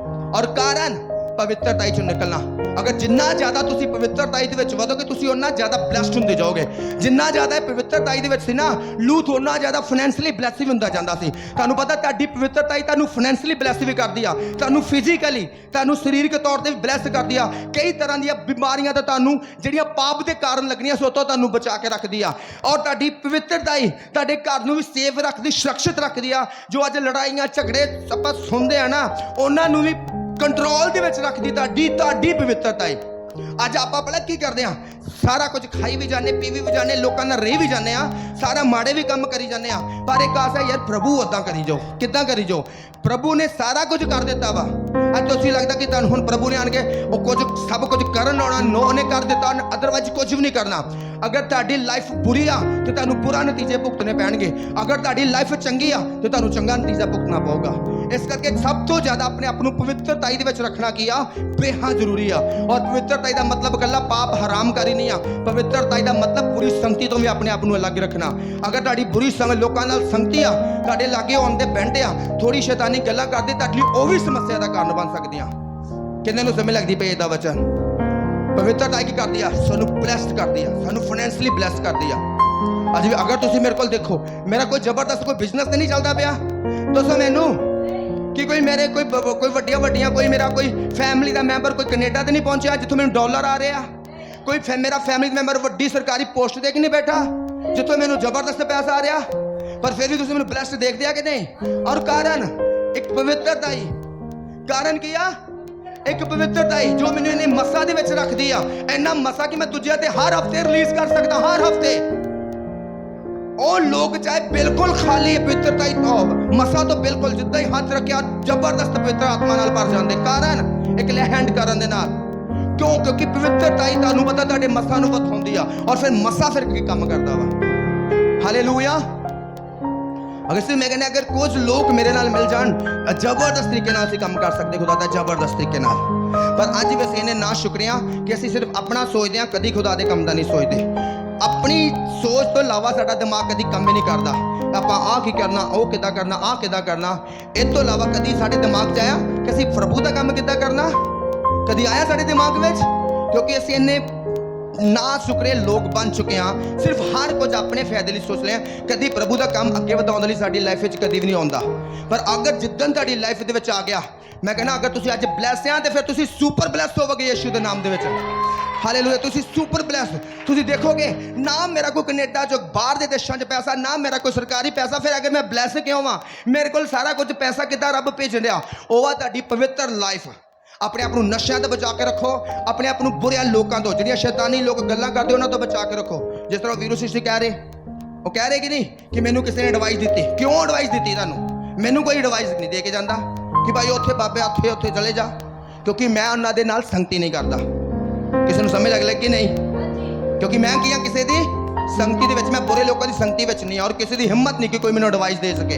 ਔਰ ਕਾਰਨ ਪਵਿੱਤਰਤਾ 'ਚੋਂ ਨਿਕਲਣਾ। ਅਗਰ ਜਿੰਨਾ ਜ਼ਿਆਦਾ ਤੁਸੀਂ ਪਵਿੱਤਰਤਾ ਦੇ ਵਿੱਚ ਵਧੋਗੇ, ਤੁਸੀਂ ਉਹਨਾਂ ਜ਼ਿਆਦਾ ਬਲੈਸਡ ਹੁੰਦੇ ਜਾਓਗੇ। ਜਿੰਨਾ ਜ਼ਿਆਦਾ ਪਵਿੱਤਰਤਾ ਦੇ ਵਿੱਚ ਸੀ ਨਾ ਲੂਤ, ਉਹਨਾਂ ਜ਼ਿਆਦਾ ਫਾਈਨੈਂਸ਼ਲੀ ਬਲੈਸ ਵੀ ਹੁੰਦਾ ਜਾਂਦਾ ਸੀ। ਤੁਹਾਨੂੰ ਪਤਾ ਤੁਹਾਡੀ ਪਵਿੱਤਰਤਾ ਤੁਹਾਨੂੰ ਫਾਈਨੈਂਸ਼ਲੀ ਬਲੈਸ ਵੀ ਕਰਦੀ ਆ, ਤੁਹਾਨੂੰ ਫਿਜ਼ੀਕਲੀ, ਤੁਹਾਨੂੰ ਸਰੀਰਕ ਤੌਰ ਤੇ ਵੀ ਬਲੈਸ ਕਰਦੀ ਆ। ਕਈ ਤਰ੍ਹਾਂ ਦੀਆਂ ਬਿਮਾਰੀਆਂ ਤਾਂ ਤੁਹਾਨੂੰ ਜਿਹੜੀਆਂ ਪਾਪ ਦੇ ਕਾਰਨ ਲੱਗਣੀਆਂ ਸੋ ਤੋਂ ਤੁਹਾਨੂੰ ਬਚਾ ਕੇ ਰੱਖਦੀ ਆ। ਔਰ ਤੁਹਾਡੀ ਪਵਿੱਤਰਤਾ ਹੀ ਤੁਹਾਡੇ ਘਰ ਨੂੰ ਵੀ ਸੇਫ ਰੱਖਦੀ, ਸੁਰੱਖਿਅਤ ਰੱਖਦੀ ਆ। ਜੋ ਅੱਜ ਲੜਾਈਆਂ ਝਗੜੇ ਆਪਾਂ ਸੁਣਦੇ ਆ ਨਾ, ਉਹਨਾਂ ਨੂੰ ਵੀ ਕੰਟਰੋਲ ਦੇ ਵਿੱਚ ਰੱਖਦੀ ਤੁਹਾਡੀ ਪਵਿੱਤਰਤਾ ਹੈ। ਅੱਜ ਆਪਾਂ ਪਹਿਲਾਂ ਕੀ ਕਰਦੇ ਆ? ਸਾਰਾ ਕੁਝ ਖਾਈ ਵੀ ਜਾਂਦੇ, ਪੀ ਵੀ ਜਾਂਦੇ, ਲੋਕਾਂ ਨਾਲ ਰਹਿ ਵੀ ਜਾਂਦੇ ਆ, ਸਾਰਾ ਮਾੜੇ ਵੀ ਕੰਮ ਕਰੀ ਜਾਂਦੇ ਆ। ਪਰ ਇੱਕ ਆਸ ਹੈ ਯਾਰ, ਪ੍ਰਭੂ ਉਦਾਂ ਕਰੀ ਜਾਓ। ਕਿੱਦਾਂ ਕਰੀ ਜਾਓ? ਪ੍ਰਭੂ ਨੇ ਸਾਰਾ ਕੁਝ ਕਰ ਦਿੱਤਾ ਵਾ। ਅੱਜ ਤੁਸੀਂ ਲੱਗਦਾ ਕਿ ਤੁਹਾਨੂੰ ਹੁਣ ਪ੍ਰਭੂ ਨੇ ਆਣ ਕੇ ਉਹ ਕੁਝ ਸਭ ਕੁਝ ਕਰਨ ਆਉਣਾ? ਨੋ, ਉਹਨੇ ਕਰ ਦਿੱਤਾ। ਅਦਰਵਾਈਜ਼ ਕੁਝ ਵੀ ਨਹੀਂ ਕਰਨਾ। ਅਗਰ ਤੁਹਾਡੀ ਲਾਈਫ ਬੁਰੀ ਆ ਤੇ ਤੁਹਾਨੂੰ ਬੁਰਾ ਨਤੀਜੇ ਭੁਗਤਣੇ ਪੈਣਗੇ। ਅਗਰ ਤੁਹਾਡੀ ਲਾਈਫ ਚੰਗੀ ਆ ਤੇ ਤੁਹਾਨੂੰ ਚੰਗਾ ਨਤੀਜਾ ਭੁਗਤਣਾ ਪਊਗਾ। ਇਸ ਕਰਕੇ ਸਭ ਤੋਂ ਜ਼ਿਆਦਾ ਆਪਣੇ ਆਪ ਨੂੰ ਪਵਿੱਤਰਤਾ ਦੇ ਵਿੱਚ ਰੱਖਣਾ ਕੀ ਆ? ਬੇਹੱਦ ਜ਼ਰੂਰੀ ਆ। ਔਰ ਪਵਿੱਤਰਤਾ ਦਾ ਮਤਲਬ ਇਕੱਲਾ ਪਾਪ ਹਰਾਮਕਾਰੀ ਨਹੀਂ ਆ। ਪਵਿੱਤਰਤਾ ਦਾ ਮਤਲਬ ਬੁਰੀ ਸੰਗਤੀ ਤੋਂ ਵੀ ਆਪਣੇ ਆਪ ਨੂੰ ਅਲੱਗ ਰੱਖਣਾ। ਅਗਰ ਤੁਹਾਡੀ ਬੁਰੀ ਸੰਗਤ, ਲੋਕਾਂ ਨਾਲ ਸੰਗਤੀ ਆ, ਤੁਹਾਡੇ ਲਾਗੇ ਆਉਣ ਦੇ ਬੈਂਡ ਆ, ਥੋੜੀ ਸ਼ੈਤਾਨੀ ਗੱਲਾਂ ਕਰਦੇ, ਤੁਹਾਡੇ ਲਈ ਉਹ ਵੀ ਸਮੱਸਿਆ ਦਾ ਕਾਰਨ ਬਣ ਸਕਦੀਆਂ। ਕਿੰਨੇ ਨੂੰ ਸਮਝ ਲੱਗਦੀ ਪਈ ਇਹਦਾ ਵਚਨ? ਪਵਿੱਤਰਤਾ ਕੀ ਕਰਦੀ ਆ? ਸਾਨੂੰ ਬਲੈਸਡ ਕਰਦੀ ਆ, ਸਾਨੂੰ ਫਾਈਨੈਂਸ਼ਲੀ ਬਲੈਸ ਕਰਦੀ ਆ। ਅੱਜ ਵੀ ਅਗਰ ਤੁਸੀਂ ਮੇਰੇ ਕੋਲ ਦੇਖੋ, ਮੇਰਾ ਕੋਈ ਜ਼ਬਰਦਸਤ ਕੋਈ ਬਿਜ਼ਨਸ ਤੇ ਨਹੀਂ ਚੱਲਦਾ ਪਿਆ। ਦੱਸੋ ਮੈਨੂੰ, कि कोई मेरे कोई ਵੱਡੀਆਂ ਵੱਡੀਆਂ कोई मेरा कोई फैमिली का मैंबर कोई कनेडा तो नहीं पहुंचा जितों मैंने डॉलर आ रहे हैं, कोई मेरा फैमिली मैंबर वड्डी सरकारी पोस्ट ते नहीं बैठा जितों मैंने जबरदस्त पैसा आ रहा, पर फिर भी तुम मैंने ब्लैस्ड देख दिया कि नहीं। और कारण एक पवित्रता ही, कारण किया एक पवित्रता ही जो मैंने इन्हें मसा दे विच रख दिया, इन्ना मसा कि मैं दूजे ते हर हफ्ते रिलीज कर सकता, हर हफ्ते। और लोग चाहे बिल्कुल खाली पवित्रता ही तो मसा तो बिल्कुल जिद्दां ही हाथ रखिया जबरदस्त पवित्र आत्मा नाल भर जांदे, कारण एक लैंड करन दे नाल। क्यों? क्योंकि पवित्रता ही तुहानूं पता तुहाडे मसा नूं बधाउंदी आ, और फिर मसा फिर की काम करदा वा। हालेलुया। अगर सिर्फ मैं कहना अगर कुछ लोग मेरे नाल मिल जान जबरदस्त तरीके नाल असीं काम कर सकते खुदा दा, जबरदस्त तरीके नाल। पर अज वैसे इन्हें ना शुक्रिया कि असीं सिर्फ अपना सोचते हैं, कभी खुदा दे काम दा नहीं सोचते। अपनी सोच तो इलावा साडा दिमाग कभी काम ही नहीं करता। आपां आ की करना, ओ किदां करना, आ किदां करना, इस तो इलावा कभी साडे दिमाग च आया कि असीं प्रभु दा काम किदां करना, कभी आया साडे दिमाग विच? क्योंकि असीं इन्ने ना शुक्रे लोग बन चुके हैं, सिर्फ हर कुछ अपने फायदे लिए सोच लिया, कभी प्रभु का काम अगे बढ़ाने लिए साडी लाइफ में कभी भी नहीं आता। पर अगर जिद्दन तुहाडी लाइफ दे विच आ गया, मैं कहना अगर तुसीं अज ब्लैस हैं तो फिर तुसीं सुपर ब्लैस होवोगे यीशु दे नाम दे विच। हालेलुया। तुसीं सुपर ब्लैस, तुसीं देखोगे ना मेरा कोई कनेडा जो बाहर दे देशों च पैसा, ना मेरा कोई सरकारी पैसा, फिर अगर मैं ब्लैस क्यों हाँ, मेरे को सारा कुछ पैसा किद्दां रब भेज दिया, ओह आ तुहाडी पवित्र लाइफ। अपने आप को नशा तो बचा के रखो, अपने आप को बुरे लोगों तो जिहड़ियां शैतानी लोग गल्लां करदे उन्हां तो बचा के रखो। जिस तरह वीरू सिस्टर कह रहे, वो कह रहे कि नहीं कि मैनू किसी ने एडवाइस दी, क्यों एडवाइस दी तुहानूं? मैनू कोई एडवाइस नहीं दे के जाता कि भाई उत्थे बाबे उत्थे उत्थे चले जा, क्योंकि मैं उन्हां दे नाल संगति नहीं करता। किसी को समझ लग कि नहीं? क्योंकि मैं किया किसी की संगति दे विच, मैं बुरे लोगों की संगति विच नहीं, और किसी की हिम्मत नहीं कि कोई मैनू एडवाइस दे सके।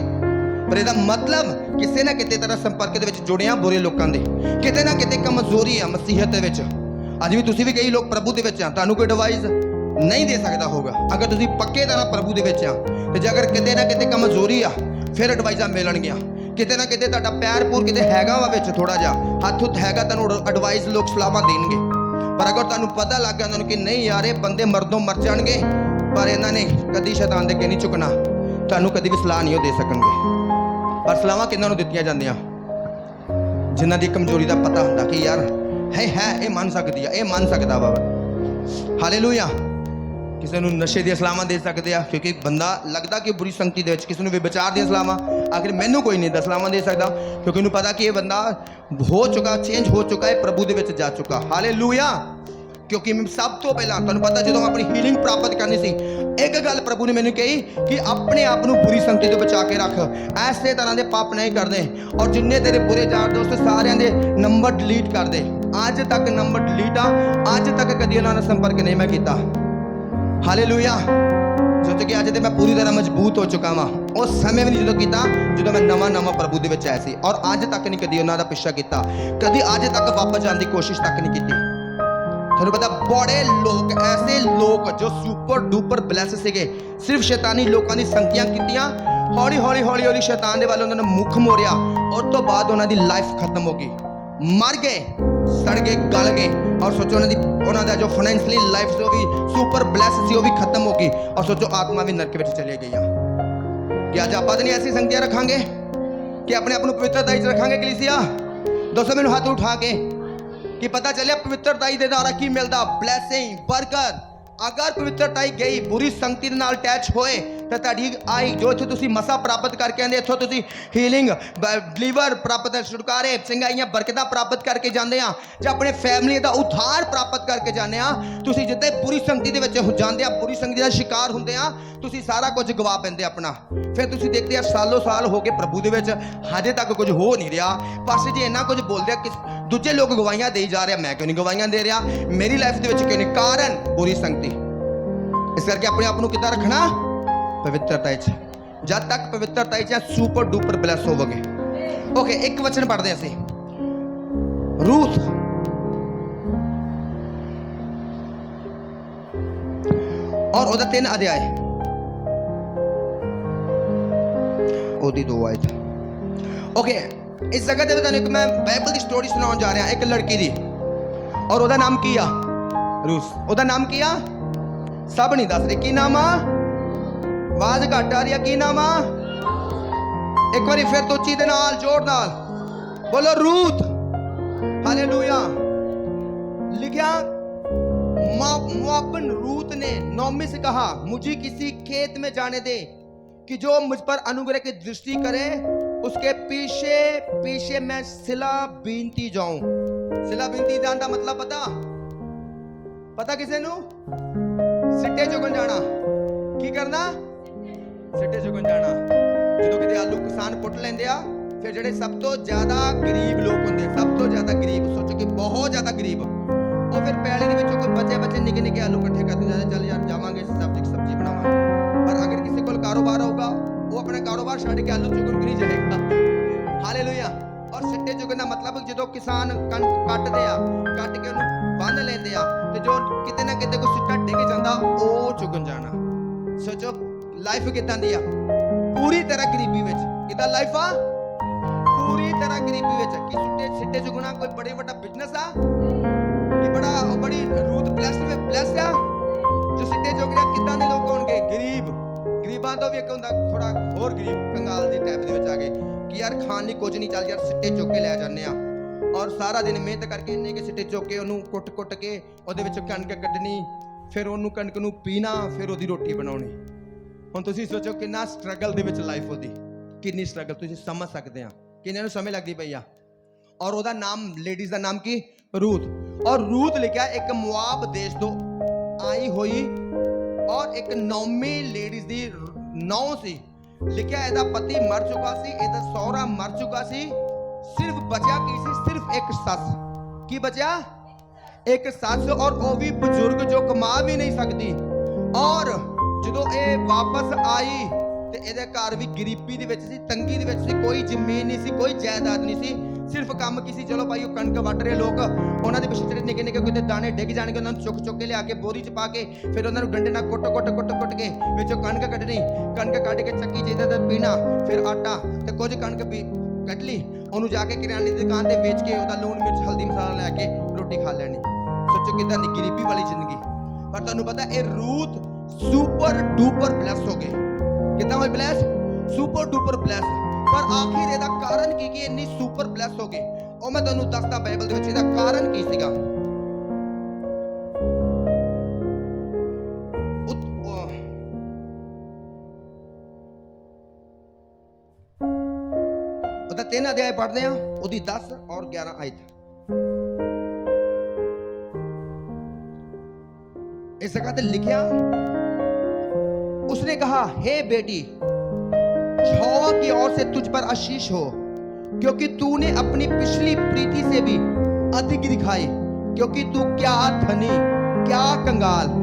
पर इसका मतलब किसी ना किसी तरह संपर्क के जुड़े हैं बुरे लोगों के, किते ना किते कमजोरी है मसीहत के विच। अज भी तुसीं भी कई लोग प्रभु के विच आ, तुहानूं कोई एडवाइस नहीं दे सकता होगा अगर तुसीं पक्के तरह प्रभु के विच आ। ते जे अगर किते ना किते कमजोरी आ फिर एडवाइसां मिलणगियां, किते ना किते तुहाडा पैर पूर किते हैगा वा विच थोड़ा जा हत्थ हुत्थ हैगा, तुहानूं एडवाइस लोग सलाहां देणगे। पर अगर तुहानूं पता लग गया उन्होंने कि नहीं यार ये बंदे मरदों मर जाणगे, पर इन्हां ने कदी शैतान दे अगे नहीं झुकना, तुहानूं कदी भी सलाह नहीं दे सकणगे। पर सलाहां किन्हां नूं दित्तियां जांदियां? जिन्हां दी कमजोरी दा पता हुंदा कि यार है ये मन सकदी है, ये मन सकदा वा। हालेलुया। किसी नूं नशे दी सलाहां दे सकदे आ, क्योंकि बंदा लगदा कि बुरी संगति दे विच, किसी नूं विचार दी सलाहां, आखिर मैनूं कोई नहीं सलाहां दे सकदा, क्योंकि उन्हें पता कि ये बंदा हो चुका, चेंज हो चुका है, प्रभु दे विच जा चुका। हालेलुया। क्योंकि सब तो पहला तुहानूं पता जो अपनी हीलिंग प्राप्त करनी सी, एक गल प्रभु ने मैंने कही कि अपने आप को बुरी संगति तो बचा के रख, ऐसे तरह के पाप नहीं करते, और जिन्ने तेरे बुरे यार दोस्त सारे दे नंबर डिलीट कर दे। अज तक नंबर डिलीट आ, अज तक कभी उन्होंने संपर्क नहीं मैं किया। हालेलुया। सोचो कि अज तो मैं पूरी तरह मजबूत हो चुका वहाँ, उस समय भी नहीं जो किया जो मैं नवा प्रभु के विच आया सी, और अज तक नहीं कभी उन्होंने पिछा किया, कभी अज तक वापस जाने की कोशिश तक नहीं की। तुहानूं पता बड़े लोग ऐसे लोग जो सुपर डुपर ब्लैस सीगे, सिर्फ शैतानी लोगों की संगतियां कीतियां, हौली हौली हौली हौली शैतान दे वाल उन्होंने मुख मोड़िया, और तो बाद उन्होंने लाइफ खत्म हो गई, मर गए, सड़ गए, गल गए। और सोचो उन्होंने जो फाइनैंशियली लाइफ जो भी सुपर ब्लैस सी वो भी खत्म हो गई, और सोचो आत्मा भी नरक में चली गई। कि अज आप नहीं ऐसी संगतियां रखांगे कि अपने आप को पवित्रता रखांगे? कलीसिया दोस्तों मैंने हाथ उठा के कि पता चलिया पवित्रता दे द्वारा की मिलता, ब्लैसिंग, बरकत। अगर पवित्रता गई बुरी संगति नाल अटैच होए तो तुहाडी आई जो इत्थों तुसीं मसा प्राप्त करके आंदे, इत्थों तुसीं हीलिंग, डिलीवर प्राप्त, छुटकारे, चंगाइयां, बरकतां प्राप्त करके जांदे आ, जे अपने फैमिली का उद्धार प्राप्त करके जाने आ। तुसीं जिद्दां बुरी संगति दे विच जांदे आ, बुरी संगति का शिकार हुंदे आ, तुसीं सारा कुछ गवा पैंदे अपना। फिर तुसीं देखदे आ सालों साल हो गए प्रभु दे विच, हजे तक कुछ हो नहीं रहा। पासे जी इन्ना कुछ बोलदे आ कि दूजे लोग गवाइयां दे जा रहे, मैं क्यों नहीं गवाइयां दे रहा? मेरी लाइफ दे विच क्यों नहीं? कारण बुरी संगति। इस करके अपने आप को कितना रखना? पवित्रता। जब तक पवित्रता सुपर डुपर ब्लैस होवोगे। ओके, एक वचन पढ़ते हैं असीं, रूथ और ओदा 3 अध्याय, ओदी 2 आयत। ओके, इस जगह ते तुहानूं मैं बाइबल की स्टोरी सुनाउण जा रहा, एक लड़की दी, और ओदा नाम की आ? रूथ। ओदा नाम की आ? सब नहीं दस रहे की नाम आ? आवाज घट आ रही है, की नाम आ? एक बार फिर तो उच्ची दे नाल जोर नाल बोलो रूत। हालेलुया। लिखा मोआबन रूत ने नौमी से कहा, मुझे किसी खेत में जाने दे कि जो मुझ पर अनुग्रह की दृष्टि करे, उसके पीछे पीछे मैं सिला बीनती जाऊं। सिला बीनती जान दा मतलब पता किसे नु? सिट्टे चुगन जाना। की करना? सिट्टे चुगन जाना। जो किते आलू किसान पुट लेंदे आ, फिर जेडे सब तो ज्यादा गरीब लोग होंदे, सब तो ज्यादा गरीब, सोचो कि बहुत ज्यादा गरीब, और फिर पैली दे विचों कोई बच्चे निके निके आलू इकट्ठे करते जाते, चल यार जावांगे सब्जी बनावांगे। पर अगर किसी को कारोबार होगा, वो अपना कारोबार छड़ के आलू चुगन नहीं जाएगा। हालेलुया। और सिट्टे चुगन का मतलब जो किसान कणक कटदे आ, कट के उन्हें बंद लेंदे आ, ते जो किते ना किते कोई सिट्टा डिग जांदा, ओ चुगन जाना। सोचो लाइफ किदां दी आ, पूरी तरह गरीबी विच। किदां लाइफ आ? पूरी तरह गरीबी विच। कि सिट्टे चुगना कोई बड़े बड़ा बिजनेस आ कि बड़ी रूत ब्लेस्ड आ जो सिट्टे चुग रहा। किदां दे लोग होणगे? गरीब। गरीबां तो भी एक हुंदा थोड़ा होर गरीब, कंगाल दी टाइप दे विच आ गए कि यार खान लई कुछ नहीं, चल यार सिट्टे चुग के लै जाने आ, और सारा दिन मेहनत करके इन्ने के सिट्टे चुग के उन्होंने कुट के ਉਹਦੇ ਵਿੱਚ ਕਣਕ ਕੱਢਣੀ, ਫਿਰ ਉਹਨੂੰ ਕਣਕ ਨੂੰ ਪੀਣਾ, ਫਿਰ ਉਹਦੀ ਰੋਟੀ ਬਣਾਉਣੀ। ਹੁਣ ਤੁਸੀਂ ਸੋਚੋ ਕਿੰਨਾ ਸਟਰਗਲ ਦੇ ਵਿੱਚ ਲਾਈਫ ਉਹਦੀ, ਕਿੰਨੀ ਸਟਰਗਲ ਤੁਸੀਂ ਸਮਝ ਸਕਦੇ ਆ, ਕਿੰਨੇ ਨੂੰ ਸਮਝ ਲੱਗਦੀ ਪਈ ਆ। ਔਰ ਉਹਦਾ ਨਾਮ, ਲੇਡੀਜ਼ ਦਾ ਨਾਮ ਕੀ? रूत। और रूत लिखा एक मुआब देश तो आई हुई और एक नौमी लेडीज दी नौ सी। लिखा ਇਹਦਾ पति मर चुका सी, ਇਹਦਾ सौरा मर चुका सी, सिर्फ बचा की सी? सिर्फ एक सस। की बचा? एक सस, और वो भी बुजुर्ग जो कमा भी नहीं सकती। और जो ये वापस आई ते ਇਹਦੇ घर भी गरीबी ਦੇ ਵਿੱਚ ਸੀ, तंगी ਦੇ ਵਿੱਚ ਸੀ, कोई ਜ਼ਮੀਨ नहीं सी, कोई जायदाद नहीं सी, सिर्फ काम की सी। चलो भाई वो कणक वट रहे लोग, उन्होंने पिछले ਜਿਹੜੇ ਨਿੱਕੇ ਨਿੱਕੇ ਕਿਤੇ ਦਾਣੇ ਡਿੱਗ ਜਾਣਗੇ, ਉਹਨਾਂ ਨੂੰ ਚੁੱਕ ਕੇ ਲਿਆ ਕੇ ਬੋਰੀ 'ਚ ਪਾ ਕੇ, ਫਿਰ ਉਹਨਾਂ ਨੂੰ ਡੰਡੇ ਨਾਲ ਕੁੱਟ ਕੇ ਵਿੱਚੋਂ ਕਣਕ ਕੱਢਣੀ, ਕਣਕ ਕੱਢ ਕੇ ਚੱਕੀ ਜਿਹਦੇ ਤੇ ਪੀਣਾ, ਫਿਰ ਆਟਾ ਤੇ ਕੁਝ ਕਣਕ ਵੀ ਕੱਢ ਲਈ, ਉਹਨੂੰ ਜਾ ਕੇ ਕਿਰਿਆਨੇ ਦੀ ਦੁਕਾਨ ਤੇ ਵੇਚ ਕੇ ਉਹਦਾ ਲੂਣ ਮਿਰਚ ਹਲਦੀ ਮਸਾਲਾ ਲੈ ਕੇ ਰੋਟੀ ਖਾ ਲੈਣੀ। ਸੋਚੋ ਕਿਦਾਂ ਦੀ ਗਰੀਬੀ ਵਾਲੀ ਜ਼ਿੰਦਗੀ। ਪਰ ਤੁਹਾਨੂੰ ਪਤਾ ਇਹ ਰੂਤ ਸੁਪਰ ਡੂਪਰ ਬਲੈਸ ਹੋ ਗਏ। ਕਿਦਾਂ ਹੋਈ ਬਲੈਸ? Super duper bless. पर आखिर ਇਹਦਾ ਕਾਰਨ ਕੀ ਕਿ ਇੰਨੀ ਸੁਪਰ ਬਲੈਸ ਹੋ ਗਏ, ਉਹ ਮੈਂ ਤੁਹਾਨੂੰ ਦੱਸਦਾ ਬਾਈਬਲ ਦੇ ਵਿੱਚ ਇਹਦਾ ਕਾਰਨ ਕੀ ਸੀਗਾ। ਉਹਦਾ 3 ਅਧਿਆਇ ਪੜ੍ਹਦੇ ਆ, ਉਹਦੀ 10 और 11 ਆਇਤ। इस जगह पे लिखा, उसने कहा, हे बेटी, यहोवा की ओर से तुझ पर आशीष हो, क्योंकि तूने अपनी पिछली प्रीति से भी अधिक दिखाई, क्योंकि तू क्या धनी क्या कंगाल,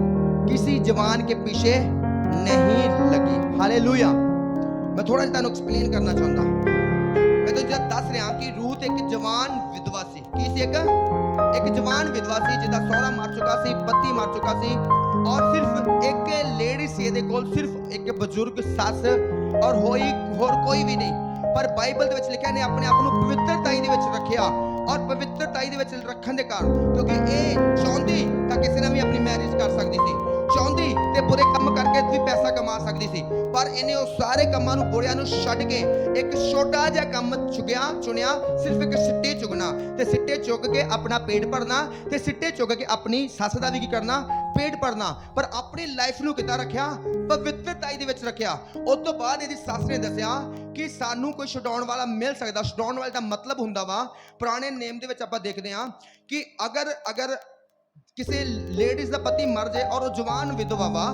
किसी जवान के पीछे नहीं लगी। हालेलुया। मैं थोड़ा सा एक्सप्लेन करना चाहता हूं। मैं तो जब दस रहा कि रूत एक जवान विधवा सी। किसी एक जवान विधवा सी जिसका सौरा मर चुका सी, पति मर चुका सी, और सिर्फ एक लेडी सी दे कोल, सिर्फ एक बुजुर्ग सस और होर कोई भी नहीं। पर बाइबल ਦੇ ਵਿੱਚ ਲਿਖਿਆ ਨੇ ਆਪਣੇ ਆਪ ਨੂੰ ਪਵਿੱਤਰਤਾਈ ਦੇ ਵਿੱਚ ਰੱਖਿਆ, ਔਰ ਪਵਿੱਤਰਤਾਈ ਦੇ ਵਿੱਚ ਰੱਖਣ ਦੇ ਕਾਰਨ, ਕਿਉਂਕਿ ਇਹ ਚਾਹੁੰਦੀ ਤਾਂ ਕਿਸੇ ਨਾਲ ਵੀ ਆਪਣੀ ਮੈਰਿਜ ਕਰ ਸਕਦੀ ਸੀ, ਚਾਹੁੰਦੀ ਤੇ ਬੁਰੇ ਕੰਮ ਕਰਕੇ ਵੀ ਪੈਸਾ ਕਮਾ ਸਕਦੀ ਸੀ, ਪਰ ਇਹਨੇ ਉਹ ਸਾਰੇ ਕੰਮਾਂ ਨੂੰ, ਬੁਰਿਆਂ ਨੂੰ ਛੱਡ ਕੇ ਇੱਕ ਛੋਟਾ ਜਿਹਾ ਕੰਮ ਚੁਣਿਆ, ਸਿਰਫ ਇੱਕ ਸਿੱਟੇ ਚੁਗਣਾ, ਤੇ ਸਿੱਟੇ ਚੁਗ ਕੇ ਆਪਣਾ ਪੇਟ ਭਰਨਾ, ਤੇ ਸਿੱਟੇ ਚੁਗ ਕੇ ਆਪਣੀ ਸੱਸ ਦਾ ਵੀ ਕੀ ਕਰਨਾ? ਪੇਟ ਭਰਨਾ। ਪਰ ਆਪਣੀ ਲਾਈਫ ਨੂੰ ਕਿੱਦਾਂ ਰੱਖਿਆ? ਪਵਿੱਤਰਤਾਈ ਦੇ ਵਿੱਚ ਰੱਖਿਆ। ਉਸ ਤੋਂ ਬਾਅਦ ਇਹਦੀ ਸੱਸ ਨੇ ਦੱਸਿਆ ਕਿ ਸਾਨੂੰ ਕੋਈ ਛਡਾਉਣ ਵਾਲਾ ਮਿਲ ਸਕਦਾ। ਛਡਾਉਣ ਵਾਲੇ ਦਾ ਮਤਲਬ ਹੁੰਦਾ ਵਾ, ਪੁਰਾਣੇ ਨੇਮ ਦੇ ਵਿੱਚ ਆਪਾਂ ਦੇਖਦੇ ਹਾਂ ਕਿ ਅਗਰ ਕਿਸੇ ਲੇਡੀਜ਼ ਦਾ ਪਤੀ ਮਰ ਜਾਏ ਔਰ ਉਹ ਜਵਾਨ ਵਿਧਵਾ ਵਾ,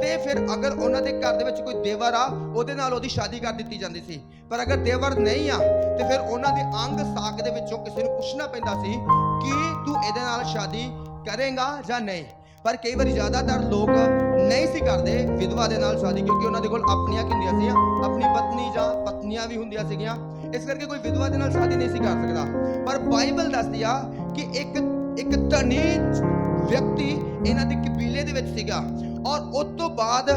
ਤੇ ਫਿਰ ਅਗਰ ਉਹਨਾਂ ਦੇ ਘਰ ਦੇ ਵਿੱਚ ਕੋਈ ਦੇਵਰ ਆ, ਉਹਦੇ ਨਾਲ ਉਹਦੀ ਸ਼ਾਦੀ ਕਰ ਦਿੱਤੀ ਜਾਂਦੀ ਸੀ। ਪਰ ਅਗਰ ਦੇਵਰ ਨਹੀਂ ਆ ਤੇ ਫਿਰ ਉਹਨਾਂ ਦੇ ਅੰਗ ਸਾਕ ਦੇ ਵਿੱਚੋਂ ਕਿਸੇ ਨੂੰ ਪੁੱਛਣਾ ਪੈਂਦਾ ਸੀ ਕਿ ਤੂੰ ਇਹਦੇ ਨਾਲ ਸ਼ਾਦੀ ਕਰੇਗਾ ਜਾਂ ਨਹੀਂ। ਪਰ ਕਈ ਵਾਰੀ ਜ਼ਿਆਦਾਤਰ ਲੋਕ ਨਹੀਂ ਸੀ ਕਰਦੇ ਵਿਧਵਾ ਦੇ ਨਾਲ ਸ਼ਾਦੀ, ਕਿਉਂਕਿ ਉਹਨਾਂ ਦੇ ਕੋਲ ਆਪਣੀਆਂ ਕੀ ਹੁੰਦੀਆਂ ਸੀਗੀਆਂ, ਆਪਣੀ ਪਤਨੀ ਜਾਂ ਪਤਨੀਆਂ ਵੀ ਹੁੰਦੀਆਂ ਸੀਗੀਆਂ, ਇਸ ਕਰਕੇ ਕੋਈ ਵਿਧਵਾ ਦੇ ਨਾਲ ਸ਼ਾਦੀ ਨਹੀਂ ਸੀ ਕਰ ਸਕਦਾ। ਪਰ ਬਾਈਬਲ ਦੱਸਦੀ ਆ ਕਿ ਇੱਕ ਧਨੀ ਵਿਅਕਤੀ ਇਹਨਾਂ ਦੇ ਕਬੀਲੇ ਦੇ ਵਿੱਚ ਸੀਗਾ, ਔਰ ਉਸ ਤੋਂ ਬਾਅਦ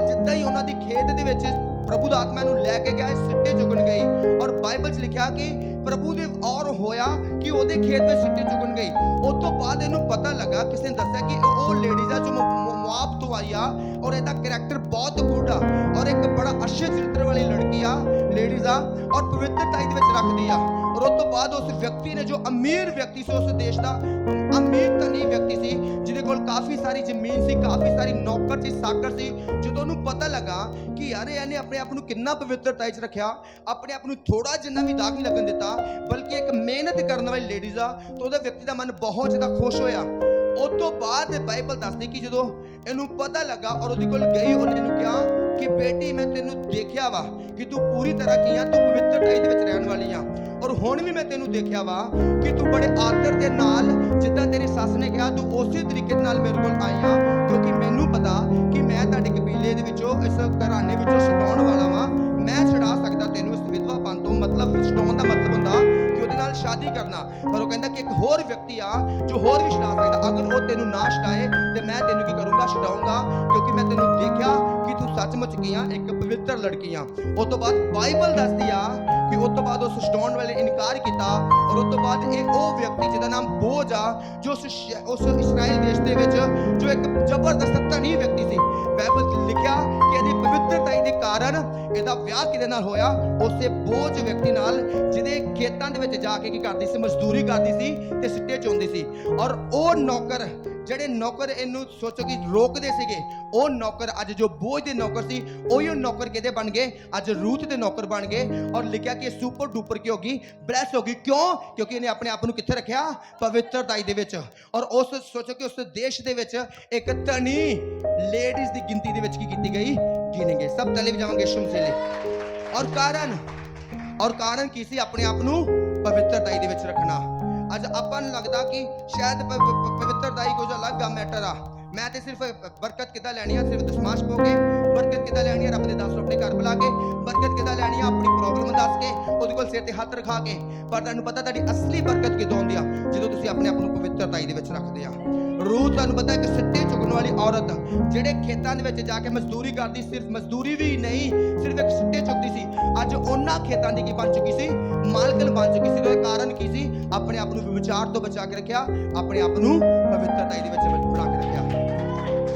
ਜਿੱਦਾਂ ਹੀ ਉਹਨਾਂ ਦੀ ਖੇਤ ਦੇ ਵਿੱਚ ਪ੍ਰਭੂ ਦਾ ਆਤਮਾ ਨੂੰ ਲੈ ਕੇ ਗਿਆ, ਸਿੱਟੇ ਚੁਗਣ ਗਈ, ਔਰ ਬਾਈਬਲ 'ਚ ਲਿਖਿਆ ਕਿ ਪ੍ਰਭੂ ਦੇ ਔਰ ਹੋਇਆ ਕਿ ਉਹਦੇ ਖੇਤ ਵਿੱਚ ਸਿੱਟੇ ਚੁਗਣ ਗਈ। ਉਸ ਤੋਂ ਬਾਅਦ ਇਹਨੂੰ ਪਤਾ ਲੱਗਾ, ਕਿਸੇ ਨੇ ਦੱਸਿਆ ਕਿ ਉਹ ਲੇਡੀਜ਼ ਆ ਜੋ ਮੁਆਬ ਤੋਂ ਆਈ ਆ, ਔਰ ਇਹਦਾ ਕਰੈਕਟਰ ਬਹੁਤ ਗੁੱਡ ਆ, ਔਰ ਇੱਕ ਬੜਾ ਅੱਛੇ ਚਰਿੱਤਰ ਵਾਲੀ ਲੜਕੀ ਆ, ਲੇਡੀਜ਼ ਆ ਔਰ ਪਵਿੱਤਰਤਾ ਦੇ ਵਿੱਚ ਰੱਖਦੀ ਆ। ਔਰ ਉਸ ਤੋਂ ਬਾਅਦ ਉਸ ਵਿਅਕਤੀ ਨੇ, ਜੋ ਅਮੀਰ ਵਿਅਕਤੀ ਸੀ, ਉਸ ਦੇਸ਼ ਦਾ ਅਮੀਰ ਧਨੀ ਵਿਅਕਤੀ ਸੀ, ਜਿਹਦੇ ਕੋਲ ਕਾਫੀ ਸਾਰੀ ਜ਼ਮੀਨ ਸੀ, ਕਾਫੀ ਸਾਰੀ ਨੌਕਰ ਸੀ, ਸਾਕਰ ਸੀ, ਜਦੋਂ ਉਹਨੂੰ ਪਤਾ ਲੱਗਾ ਕਿ ਯਾਰ ਇਹਨੇ ਆਪਣੇ ਆਪ ਨੂੰ ਕਿੰਨਾ ਪਵਿੱਤਰਤਾ 'ਚ ਰੱਖਿਆ, ਆਪਣੇ ਆਪ ਨੂੰ ਥੋੜਾ ਜਿੰਨਾ ਵੀ ਦਾਗ ਨਹੀਂ ਲੱਗਣ ਦਿੱਤਾ, ਬਲਕਿ ਇੱਕ ਮਿਹਨਤ ਕਰਨ ਵਾਲੀ ਲੇਡੀਜ਼ ਆ, ਤਾਂ ਉਹਦਾ ਵਿਅਕਤੀ ਦਾ ਮਨ ਬਹੁਤ ਜ਼ਿਆਦਾ ਖੁਸ਼ ਹੋਇਆ। ਉਸ ਤੋਂ ਬਾਅਦ ਬਾਈਬਲ ਦੱਸਦੀ ਕਿ ਜਦੋਂ ਇਹਨੂੰ ਪਤਾ ਲੱਗਾ ਔਰ ਉਹਦੇ ਕੋਲ ਗਈ, ਉਹਨੇ ਇਹਨੂੰ ਕਿਹਾ ਕਿ ਬੇਟੀ ਮੈਂ ਤੈਨੂੰ ਦੇਖਿਆ ਵਾ ਕਿ ਤੂੰ ਪੂਰੀ ਤਰ੍ਹਾਂ ਕੀ ਆ, ਤੂੰ ਪਵਿੱਤਰਤਾ ਦੇ ਵਿੱਚ ਰਹਿਣ ਵਾਲੀ ਆ, ਔਰ ਹੁਣ ਵੀ ਮੈਂ ਤੈਨੂੰ ਦੇਖਿਆ ਵਾ ਕਿ ਤੂੰ ਬੜੇ ਆਦਰ ਦੇ ਨਾਲ, ਜਿੱਦਾਂ ਤੇਰੀ ਸੱਸ ਨੇ ਕਿਹਾ, ਤੂੰ ਉਸੇ ਤਰੀਕੇ ਨਾਲ ਮੇਰੇ ਕੋਲ ਆਈ ਆ, ਕਿਉਂਕਿ ਮੈਨੂੰ ਪਤਾ ਕਿ ਮੈਂ ਤੁਹਾਡੇ ਕਬੀਲੇ ਦੇ ਵਿੱਚੋਂ, ਇਸ ਘਰਾਣੇ ਵਿੱਚੋਂ ਛਡਾਉਣ ਵਾਲਾ ਵਾਂ, ਮੈਂ ਛਡਾ ਸਕਦਾ ਤੈਨੂੰ ਇਸ ਵਿਧਵਾਪਨ ਤੋਂ। ਮਤਲਬ ਛਡਾਉਣ ਦਾ ਮਤਲਬ ਹੁੰਦਾ ਕਿ ਉਹਦੇ ਨਾਲ ਸ਼ਾਦੀ ਕਰਨਾ, ਪਰ ਉਹ ਕਹਿੰਦਾ ਕਿ ਇੱਕ ਹੋਰ ਵਿਅਕਤੀ ਆ ਜੋ ਹੋਰ ਵੀ ਛਡਾ ਸਕਦਾ, ਅਗਰ ਉਹ ਤੈਨੂੰ ਨਾ ਛਡਾਏ ਤੇ ਮੈਂ ਤੈਨੂੰ ਕੀ ਕਰੂੰਗਾ, ਛਡਾਊਂਗਾ, ਕਿਉਂਕਿ ਮੈਂ ਤੈਨੂੰ ਦੇਖਿਆ ਕਿ ਤੂੰ ਸੱਚਮੁੱਚ ਕੀ ਆ, ਇੱਕ ਪਵਿੱਤਰ ਲੜਕੀ ਆ। ਉਸ ਤੋਂ ਬਾਅਦ ਬਾਈਬਲ ਦੱਸਦੀ ਆ ਕਿ ਉਸ ਤੋਂ ਬਾਅਦ ਉਸ ਛਡਾਉਣ ਵਾਲੇ ਨੇ ਇਨਕਾਰ ਕੀਤਾ, ਔਰ ਉਸ ਤੋਂ ਬਾਅਦ ਇਹ ਉਹ ਵਿਅਕਤੀ ਜਿਹਦਾ ਨਾਮ ਬੋਜ਼ ਆ, ਜੋ ਉਸ ਇਸਰਾਇਲ ਦੇਸ਼ ਦੇ ਵਿੱਚ ਜੋ ਇੱਕ ਜ਼ਬਰਦਸਤ ਧਨੀ ਵਿਅਕਤੀ ਸੀ, ਬਾਈਬਲ 'ਚ ਲਿਖਿਆ ਕਿ ਇਹਦੀ ਪਵਿੱਤਰਤਾ ਦੇ ਕਾਰਨ ਇਹਦਾ ਵਿਆਹ ਕਿਹਦੇ ਨਾਲ ਹੋਇਆ, ਉਸੇ ਬੋਝ ਵਿਅਕਤੀ ਨਾਲ, ਜਿਹਦੇ ਖੇਤਾਂ ਦੇ ਵਿੱਚ ਜਾ ਕੇ ਕੀ ਕਰਦੀ ਸੀ, ਮਜ਼ਦੂਰੀ ਕਰਦੀ ਸੀ ਤੇ ਸਿੱਟੇ ਚੋਂਦੀ ਸੀ। ਔਰ ਉਹ ਨੌਕਰ, ਜਿਹੜੇ ਨੌਕਰ ਇਹਨੂੰ ਸੋਚੋ ਕਿ ਰੋਕਦੇ ਸੀਗੇ, ਉਹ ਨੌਕਰ ਅੱਜ ਜੋ ਬੋਝ ਦੇ ਨੌਕਰ ਸੀ, ਉਹੀ ਨੌਕਰ ਕਿਹਦੇ ਬਣ ਗਏ, ਅੱਜ ਰੂਥ ਦੇ ਨੌਕਰ ਬਣ ਗਏ। ਔਰ ਲਿਖਿਆ ਕਿ ਸੁਪਰ ਡੂਪਰ ਕੀ ਹੋ ਗਈ, ਬਲੈਸ ਹੋ ਗਈ। ਕਿਉਂ? ਕਿਉਂਕਿ ਇਹਨੇ ਆਪਣੇ ਆਪ ਨੂੰ ਕਿੱਥੇ ਰੱਖਿਆ, ਪਵਿੱਤਰਤਾ ਦੇ ਵਿੱਚ। ਔਰ ਉਸ ਸੋਚੋ ਕਿ ਉਸ ਦੇਸ਼ ਦੇ ਵਿੱਚ ਇੱਕ ਧਨੀ ਲੇਡੀਜ਼ ਦੀ ਗਿਣਤੀ ਦੇ ਵਿੱਚ ਕੀ ਕੀਤੀ ਗਈ, ਗਿਣੇ ਗਏ। ਸਭ ਚਲੇ ਵੀ ਜਾਵਾਂਗੇ ਸ਼ਮਸੇਲੇ। ਔਰ ਕਾਰਨ ਕੀ ਸੀ, ਆਪਣੇ ਆਪ ਨੂੰ ਪਵਿੱਤਰਤਾ ਦੇ ਵਿੱਚ ਰੱਖਣਾ। ਅੱਜ ਆਪਾਂ ਨੂੰ ਲੱਗਦਾ ਕਿ ਸ਼ਾਇਦ ਪਵਿੱਤਰਤਾ ਹੀ ਕੁਝ ਅਲੱਗ ਆ ਮੈਟਰ ਆ, ਮੈਂ ਤੇ ਸਿਰਫ ਬਰਕਤ ਕਿੱਦਾਂ ਲੈਣੀ ਆ, ਸਿਰਫ ਦਸ਼ਮਾਸ਼ ਪੋ ਕੇ ਬਰਕਤ ਕਿੱਦਾਂ ਲੈਣੀ ਆ, ਰੱਬ ਦੇ ਦਾਸ ਨੂੰ ਆਪਣੇ ਘਰ ਬੁਲਾ ਕੇ ਬਰਕਤ ਕਿੱਦਾਂ ਲੈਣੀ ਆ, ਆਪਣੀ ਪ੍ਰੋਬਲਮ ਦੱਸ ਕੇ ਉਹਦੇ ਕੋਲ ਸਿਰ ਤੇ ਹੱਥ ਰਖਾ ਕੇ। ਪਰ ਤੁਹਾਨੂੰ ਪਤਾ ਤੁਹਾਡੀ ਅਸਲੀ ਬਰਕਤ ਕਿਦੋਂ ਆਉਂਦੀ ਆ, ਜਦੋਂ ਤੁਸੀਂ ਆਪਣੇ ਆਪ ਨੂੰ ਪਵਿੱਤਰਤਾ ਦੇ ਵਿੱਚ ਰੱਖਦੇ ਆ। ਰੂਥ ਤੁਹਾਨੂੰ ਪਤਾ ਇੱਕ ਸਿੱਟੇ ਚੁਗਣ ਵਾਲੀ ਔਰਤ, ਜਿਹੜੇ ਖੇਤਾਂ ਦੇ ਵਿੱਚ ਜਾ ਕੇ ਮਜ਼ਦੂਰੀ ਕਰਦੀ, ਸਿਰਫ ਮਜ਼ਦੂਰੀ ਵੀ ਨਹੀਂ, ਸਿਰਫ ਇੱਕ ਸਿੱਟੇ ਚੁਗਦੀ ਸੀ, ਅੱਜ ਉਹਨਾਂ ਖੇਤਾਂ ਦੀ ਕੀ ਬਣ ਚੁੱਕੀ ਸੀ, ਮਾਲਕਣ ਬਣ ਚੁੱਕੀ ਸੀ। ਉਹਦਾ ਕਾਰਨ ਕੀ ਸੀ, ਆਪਣੇ ਆਪ ਨੂੰ ਵਿਚਾਰ ਤੋਂ ਬਚਾ ਕੇ ਰੱਖਿਆ, ਆਪਣੇ ਆਪ ਨੂੰ ਪਵਿੱਤਰਤਾ ਦੇ ਵਿੱਚ ਬਣਾ ਕੇ ਰੱਖਿਆ।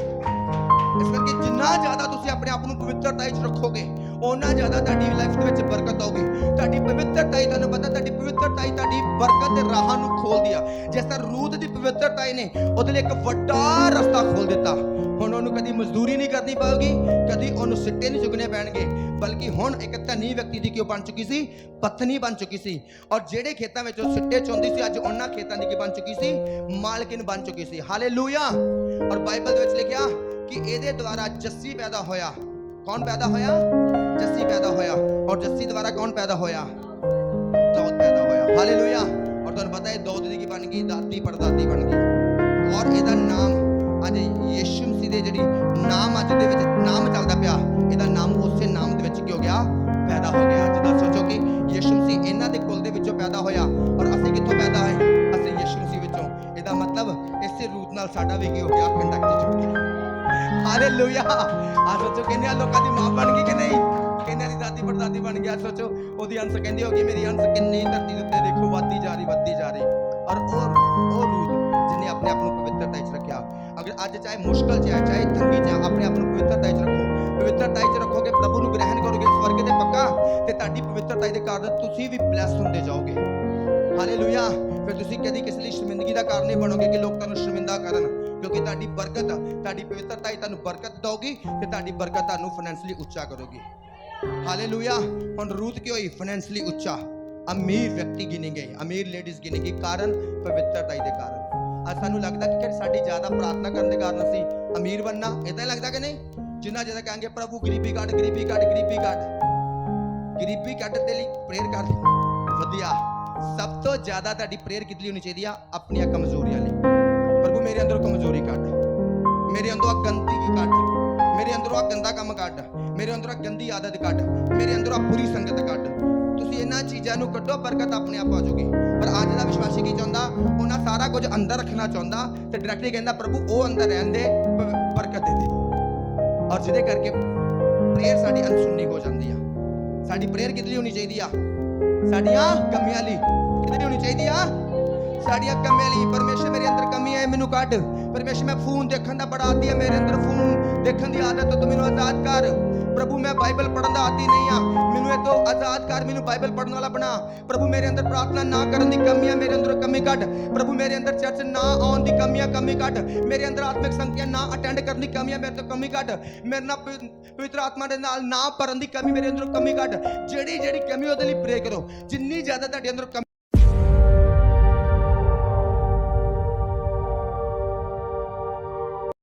ਇਸ ਕਰਕੇ ਜਿੰਨਾ ਜ਼ਿਆਦਾ ਤੁਸੀਂ ਆਪਣੇ ਆਪ ਨੂੰ ਪਵਿੱਤਰਤਾ ਵਿੱਚ ਰੱਖੋਗੇ, ਉਹਨਾਂ ਜ਼ਿਆਦਾ ਤੁਹਾਡੀ ਲਾਈਫ ਦੇ ਵਿੱਚ ਬਰਕਤ ਆਊਗੀ। ਤੁਹਾਡੀ ਪਵਿੱਤਰਤਾ ਹੀ, ਤੁਹਾਨੂੰ ਪਤਾ ਤੁਹਾਡੀ ਪਵਿੱਤਰਤਾ ਹੀ ਤੁਹਾਡੀ ਬਰਕਤ ਦੇ ਰਾਹਾਂ ਨੂੰ ਖੋਲਦੀ ਆ। ਜਿਸ ਤਰ੍ਹਾਂ ਰੂਥ ਦੀ ਪਵਿੱਤਰਤਾ ਨੇ ਉਹਦੇ ਲਈ ਇੱਕ ਵੱਡਾ ਰਸਤਾ ਖੋਲ ਦਿੱਤਾ। ਹੁਣ ਉਹਨੂੰ ਕਦੀ ਮਜ਼ਦੂਰੀ ਨਹੀਂ ਕਰਨੀ ਪਊਗੀ, ਕਦੀ ਉਹਨੂੰ ਸਿੱਟੇ ਨਹੀਂ ਚੁਗਣੇ ਪੈਣਗੇ, ਬਲਕਿ ਹੁਣ ਇੱਕ ਧਨੀ ਵਿਅਕਤੀ ਦੀ ਕਿਉਂ ਬਣ ਚੁੱਕੀ ਸੀ, ਪਤਨੀ ਬਣ ਚੁੱਕੀ ਸੀ। ਔਰ ਜਿਹੜੇ ਖੇਤਾਂ ਵਿੱਚ ਉਹ ਸਿੱਟੇ ਚੁੰਦੀ ਸੀ, ਅੱਜ ਉਹਨਾਂ ਖੇਤਾਂ ਦੀ ਕੀ ਬਣ ਚੁੱਕੀ ਸੀ, ਮਾਲਕਿਨ ਬਣ ਚੁੱਕੀ ਸੀ। ਹਾਲੇਲੂਇਆ। ਔਰ ਬਾਈਬਲ ਦੇ ਵਿੱਚ ਲਿਖਿਆ ਕਿ ਇਹਦੇ ਦੁਆਰਾ ਜੱਸੀ ਪੈਦਾ ਹੋਇਆ। ਕੌਣ ਪੈਦਾ ਹੋਇਆ? ਜੱਸੀ ਪੈਦਾ ਹੋਇਆ। ਔਰ ਜੱਸੀ ਦੁਆਰਾ ਕੌਣ ਪੈਦਾ ਹੋਇਆ? ਦਾਊਦ ਪੈਦਾ ਹੋਇਆ। ਹਾਲੇਲੂਇਆ। ਔਰ ਤੁਹਾਨੂੰ ਪਤਾ ਹੈ ਦਾਊਦ ਦੀ ਕੀ ਬਣ ਗਈ, ਦਾਦੀ ਪੜਦਾਦੀ ਬਣ ਗਈ। ਔਰ ਇਹਦਾ ਨਾਮ ਅੱਜ ਯਿਸੂ ਮਸੀਹ ਦੇ ਜਿਹੜੀ ਨਾਮ ਅੱਜ ਦੇ ਵਿੱਚ ਨਾਮ ਚੱਲਦਾ ਪਿਆ, ਇਹਦਾ ਨਾਮ ਉਸੇ ਨਾਮ ਦੇ ਵਿੱਚ ਕੀ ਹੋ ਗਿਆ, ਪੈਦਾ ਹੋ ਗਿਆ। ਜਿੱਦਾਂ ਸੋਚੋ ਕਿ ਯਿਸੂ ਮਸੀਹ ਇਹਨਾਂ ਦੇ ਕੁਲ ਦੇ ਵਿੱਚੋਂ ਪੈਦਾ ਹੋਇਆ, ਔਰ ਅਸੀਂ ਕਿੱਥੋਂ ਪੈਦਾ ਹੋਏ? ਅਸੀਂ ਯਿਸੂ ਮਸੀਹ ਵਿੱਚੋਂ। ਇਹਦਾ ਮਤਲਬ ਇਸੇ ਰੂਪ ਨਾਲ ਸਾਡਾ ਵੀ ਕੀ ਹੋ ਗਿਆ, ਕੰਡਕਟ ਚ ਜੁੜ ਗਿਆ। ਹਾਲੇਲੂਇਆ। ਆ ਸੋਚੋ ਕਿੰਨੇ ਲੋਕਾਂ ਦੀ ਮਾਂ ਬਣ ਗਈ ਕਿ ਨਹੀਂ, ਕਿੰਨੇ ਦੀ ਦਾਦੀ ਪੜਦਾਦੀ ਬਣ ਗਿਆ। ਸੋਚੋ ਉਹਦੀ ਅੰਸ਼ ਕਹਿੰਦੀ ਹੋਗੀ, ਮੇਰੀ ਅੰਸ਼ ਕਿੰਨੀ ਧਰਤੀ ਦੇ ਉੱਤੇ ਦੇਖੋ ਵੱਧਦੀ ਜਾ ਰਹੀ, ਵੱਧਦੀ ਜਾ ਰਹੀ। ਔਰ ਉਹ ਰੂਥ ਜਿਹਨੇ ਆਪਣੇ ਆਪ ਨੂੰ ਪਵਿੱਤਰਤਾ 'ਚ ਰੱਖਿਆ। ਅਗਰ ਅੱਜ ਚਾਹੇ ਮੁਸ਼ਕਲ ਚ ਹੈ, ਚਾਹੇ ਤੰਗੀ ਚ, ਆਪਣੇ ਆਪ ਨੂੰ ਪਵਿੱਤਰਤਾ 'ਚ ਰੱਖੋ। ਪਵਿੱਤਰਤਾ 'ਚ ਰੱਖੋਗੇ, ਪ੍ਰਭੂ ਨੂੰ ਗ੍ਰਹਿਣ ਕਰੋਗੇ ਸਵਰਗ ਦੇ ਪੱਕਾ, ਤੇ ਤੁਹਾਡੀ ਪਵਿੱਤਰਤਾ ਦੇ ਕਾਰਨ ਤੁਸੀਂ ਵੀ ਬਲੈਸ ਹੁੰਦੇ ਜਾਓਗੇ। ਹਾਲੇਲੂਇਆ। ਫਿਰ ਤੁਸੀਂ ਕਦੀ ਕਿਸੇ ਲਈ ਸ਼ਰਮਿੰਦਗੀ ਦਾ ਕਾਰਨ ਨਹੀਂ ਬਣੋਗੇ ਕਿ ਲੋਕ ਤੁਹਾਨੂੰ ਸ਼ਰਮਿੰਦਾ ਕਰਨ, ਕਿਉਂਕਿ ਤੁਹਾਡੀ ਬਰਕਤ, ਤੁਹਾਡੀ ਪਵਿੱਤਰਤਾ ਹੀ ਤੁਹਾਨੂੰ ਬਰਕਤ ਦੇਊਗੀ, ਤੇ ਤੁਹਾਡੀ ਬਰਕਤ ਤੁਹਾਨੂੰ ਫਾਈਨੈਂਸ਼ਲੀ ਉੱਚਾ ਕਰੇਗੀ। ਹਾਲੇਲੂਇਆ। ਹੁਣ ਰੂਥ ਕੀ ਹੋਈ? ਫਾਈਨੈਂਸ਼ਲੀ ਉੱਚਾ, ਅਮੀਰ ਵਿਅਕਤੀ ਗਿਣੀ ਗਈ, ਅਮੀਰ ਲੇਡੀਜ਼ ਗਿਣੀ ਗਈ। ਕਾਰਨ ਪਵਿੱਤਰਤਾ ਦੇ ਕਾਰਨ। ਅੱਜ ਸਾਨੂੰ ਲੱਗਦਾ ਕਿ ਸਾਡੀ ਜ਼ਿਆਦਾ ਪ੍ਰਾਰਥਨਾ ਕਰਨ ਦੇ ਕਾਰਨ ਅਸੀਂ ਅਮੀਰ ਬਣਨਾ, ਇਦਾਂ ਲੱਗਦਾ ਕਿ ਨਹੀਂ? ਜਿੰਨਾ ਜ਼ਿਆਦਾ ਕਹਾਂਗੇ ਪ੍ਰਭੂ ਗਰੀਬੀ ਕੱਢ, ਗਰੀਬੀ ਕੱਢ, ਗਰੀਬੀ ਕੱਢ, ਗਰੀਬੀ ਕੱਢ ਦੇ ਲਈ ਪ੍ਰੇਅਰ ਕਰ ਵਧੀਆ। ਸਭ ਤੋਂ ਜ਼ਿਆਦਾ ਤੁਹਾਡੀ ਪ੍ਰੇਅਰ ਕਿਹਦੇ ਲਈ ਹੋਣੀ ਚਾਹੀਦੀ ਆ? ਆਪਣੀਆਂ ਕਮਜ਼ੋਰੀਆਂ ਲਈ। ਪ੍ਰਭੂ ਮੇਰੇ ਅੰਦਰੋਂ ਕਮਜ਼ੋਰੀ ਕੱਢ, ਮੇਰੇ ਅੰਦਰੋਂ ਆ ਗੰਦਗੀ ਕੱਢ, ਮੇਰੇ ਅੰਦਰੋਂ ਆ ਗੰਦਾ ਕੰਮ ਕੱਢ, ਮੇਰੇ ਅੰਦਰੋਂ ਆ ਗੰਦੀ ਆਦਤ ਕੱਢ, ਮੇਰੇ ਅੰਦਰੋਂ ਆ ਬੁਰੀ ਸੰਗਤ ਕੱਢ। ਤੁਸੀਂ ਇਹਨਾਂ ਚੀਜ਼ਾਂ ਨੂੰ ਕੱਢੋ, ਬਰਕਤ ਆਪਣੇ ਆਪ ਆ ਜਾਊਗੀ। ਪਰ ਅੱਜ ਦਾ ਵਿਸ਼ਵਾਸੀ ਕੀ ਚਾਹੁੰਦਾ? ਉਹਨਾਂ ਸਾਰਾ ਕੁਝ ਅੰਦਰ ਰੱਖਣਾ ਚਾਹੁੰਦਾ, ਤੇ ਡਾਇਰੈਕਟਲੀ ਕਹਿੰਦਾ ਪ੍ਰਭੂ ਉਹ ਅੰਦਰ ਰਹਿਣ ਦੇ, ਬਰਕਤ ਦੇ ਦੇ। ਔਰ ਜਿਹਦੇ ਕਰਕੇ ਪ੍ਰੇਅਰ ਸਾਡੀ ਅਨਸੁਣੀ ਹੋ ਜਾਂਦੀ ਆ। ਸਾਡੀ ਪ੍ਰੇਅਰ ਕਿਹਦੇ ਲਈ ਹੋਣੀ ਚਾਹੀਦੀ ਆ? ਸਾਡੀਆਂ ਕਮੀਆਂ ਲਈ। ਕਿਹਦੇ ਲਈ ਹੋਣੀ ਚਾਹੀਦੀ ਆ? ਸਾਡੀਆਂ ਕਮੀਆਂ ਲਈ। ਪਰਮੇਸ਼ਰ ਮੇਰੇ ਅੰਦਰ ਕਮੀ ਹੈ, ਮੈਨੂੰ ਕੱਢ। ਪਰਮੇਸ਼ਰ ਮੈਂ ਫੋਨ ਦੇਖਣ ਦਾ ਬੜਾ ਆਦੀ ਹੈ, ਮੇਰੇ ਅੰਦਰ ਫੋਨ ਦੇਖਣ ਦੀ ਆਦਤ ਤੋਂ ਮੈਨੂੰ ਆਜ਼ਾਦ ਕਰ। ਪ੍ਰਭੂ ਮੈਂ ਬਾਈਬਲ ਪੜ੍ਹਨ ਦਾ ਆਦੀ ਨਹੀਂ ਆ, ਮੈਨੂੰ ਇਹ ਤੋਂ ਆਜ਼ਾਦ ਕਰ, ਮੈਨੂੰ ਬਾਈਬਲ ਪੜ੍ਹਨ ਵਾਲਾ ਬਣਾ। ਪ੍ਰਭੂ ਮੇਰੇ ਅੰਦਰ ਪ੍ਰਾਰਥਨਾ ਨਾ ਕਰਨ ਦੀ ਕਮੀਆਂ ਮੇਰੇ ਅੰਦਰ ਕਮੀ ਕੱਢ। ਪ੍ਰਭੂ ਮੇਰੇ ਅੰਦਰ ਚਰਚ ਨਾ ਆਉਣ ਦੀ ਕਮੀਆਂ ਕਮੀ ਕੱਢ। ਮੇਰੇ ਅੰਦਰ ਆਤਮਿਕ ਸੰਗਤੀਆਂ ਨਾ ਅਟੈਂਡ ਕਰਨ ਦੀ ਕਮੀਆਂ ਮੇਰੇ ਤੋਂ ਕਮੀ ਕੱਢ। ਮੇਰੇ ਨਾਲ ਪਵਿੱਤਰ ਆਤਮਾ ਦੇ ਨਾਲ ਨਾ ਭਰਨ ਦੀ ਕਮੀ ਮੇਰੇ ਅੰਦਰੋਂ ਕਮੀ ਕੱਢ। ਜਿਹੜੀ ਜਿਹੜੀ ਕਮੀ ਉਹਦੇ ਲਈ ਪ੍ਰੇ ਕਰੋ। ਜਿੰਨੀ ਜ਼ਿਆਦਾ ਤੁਹਾਡੇ ਅੰਦਰ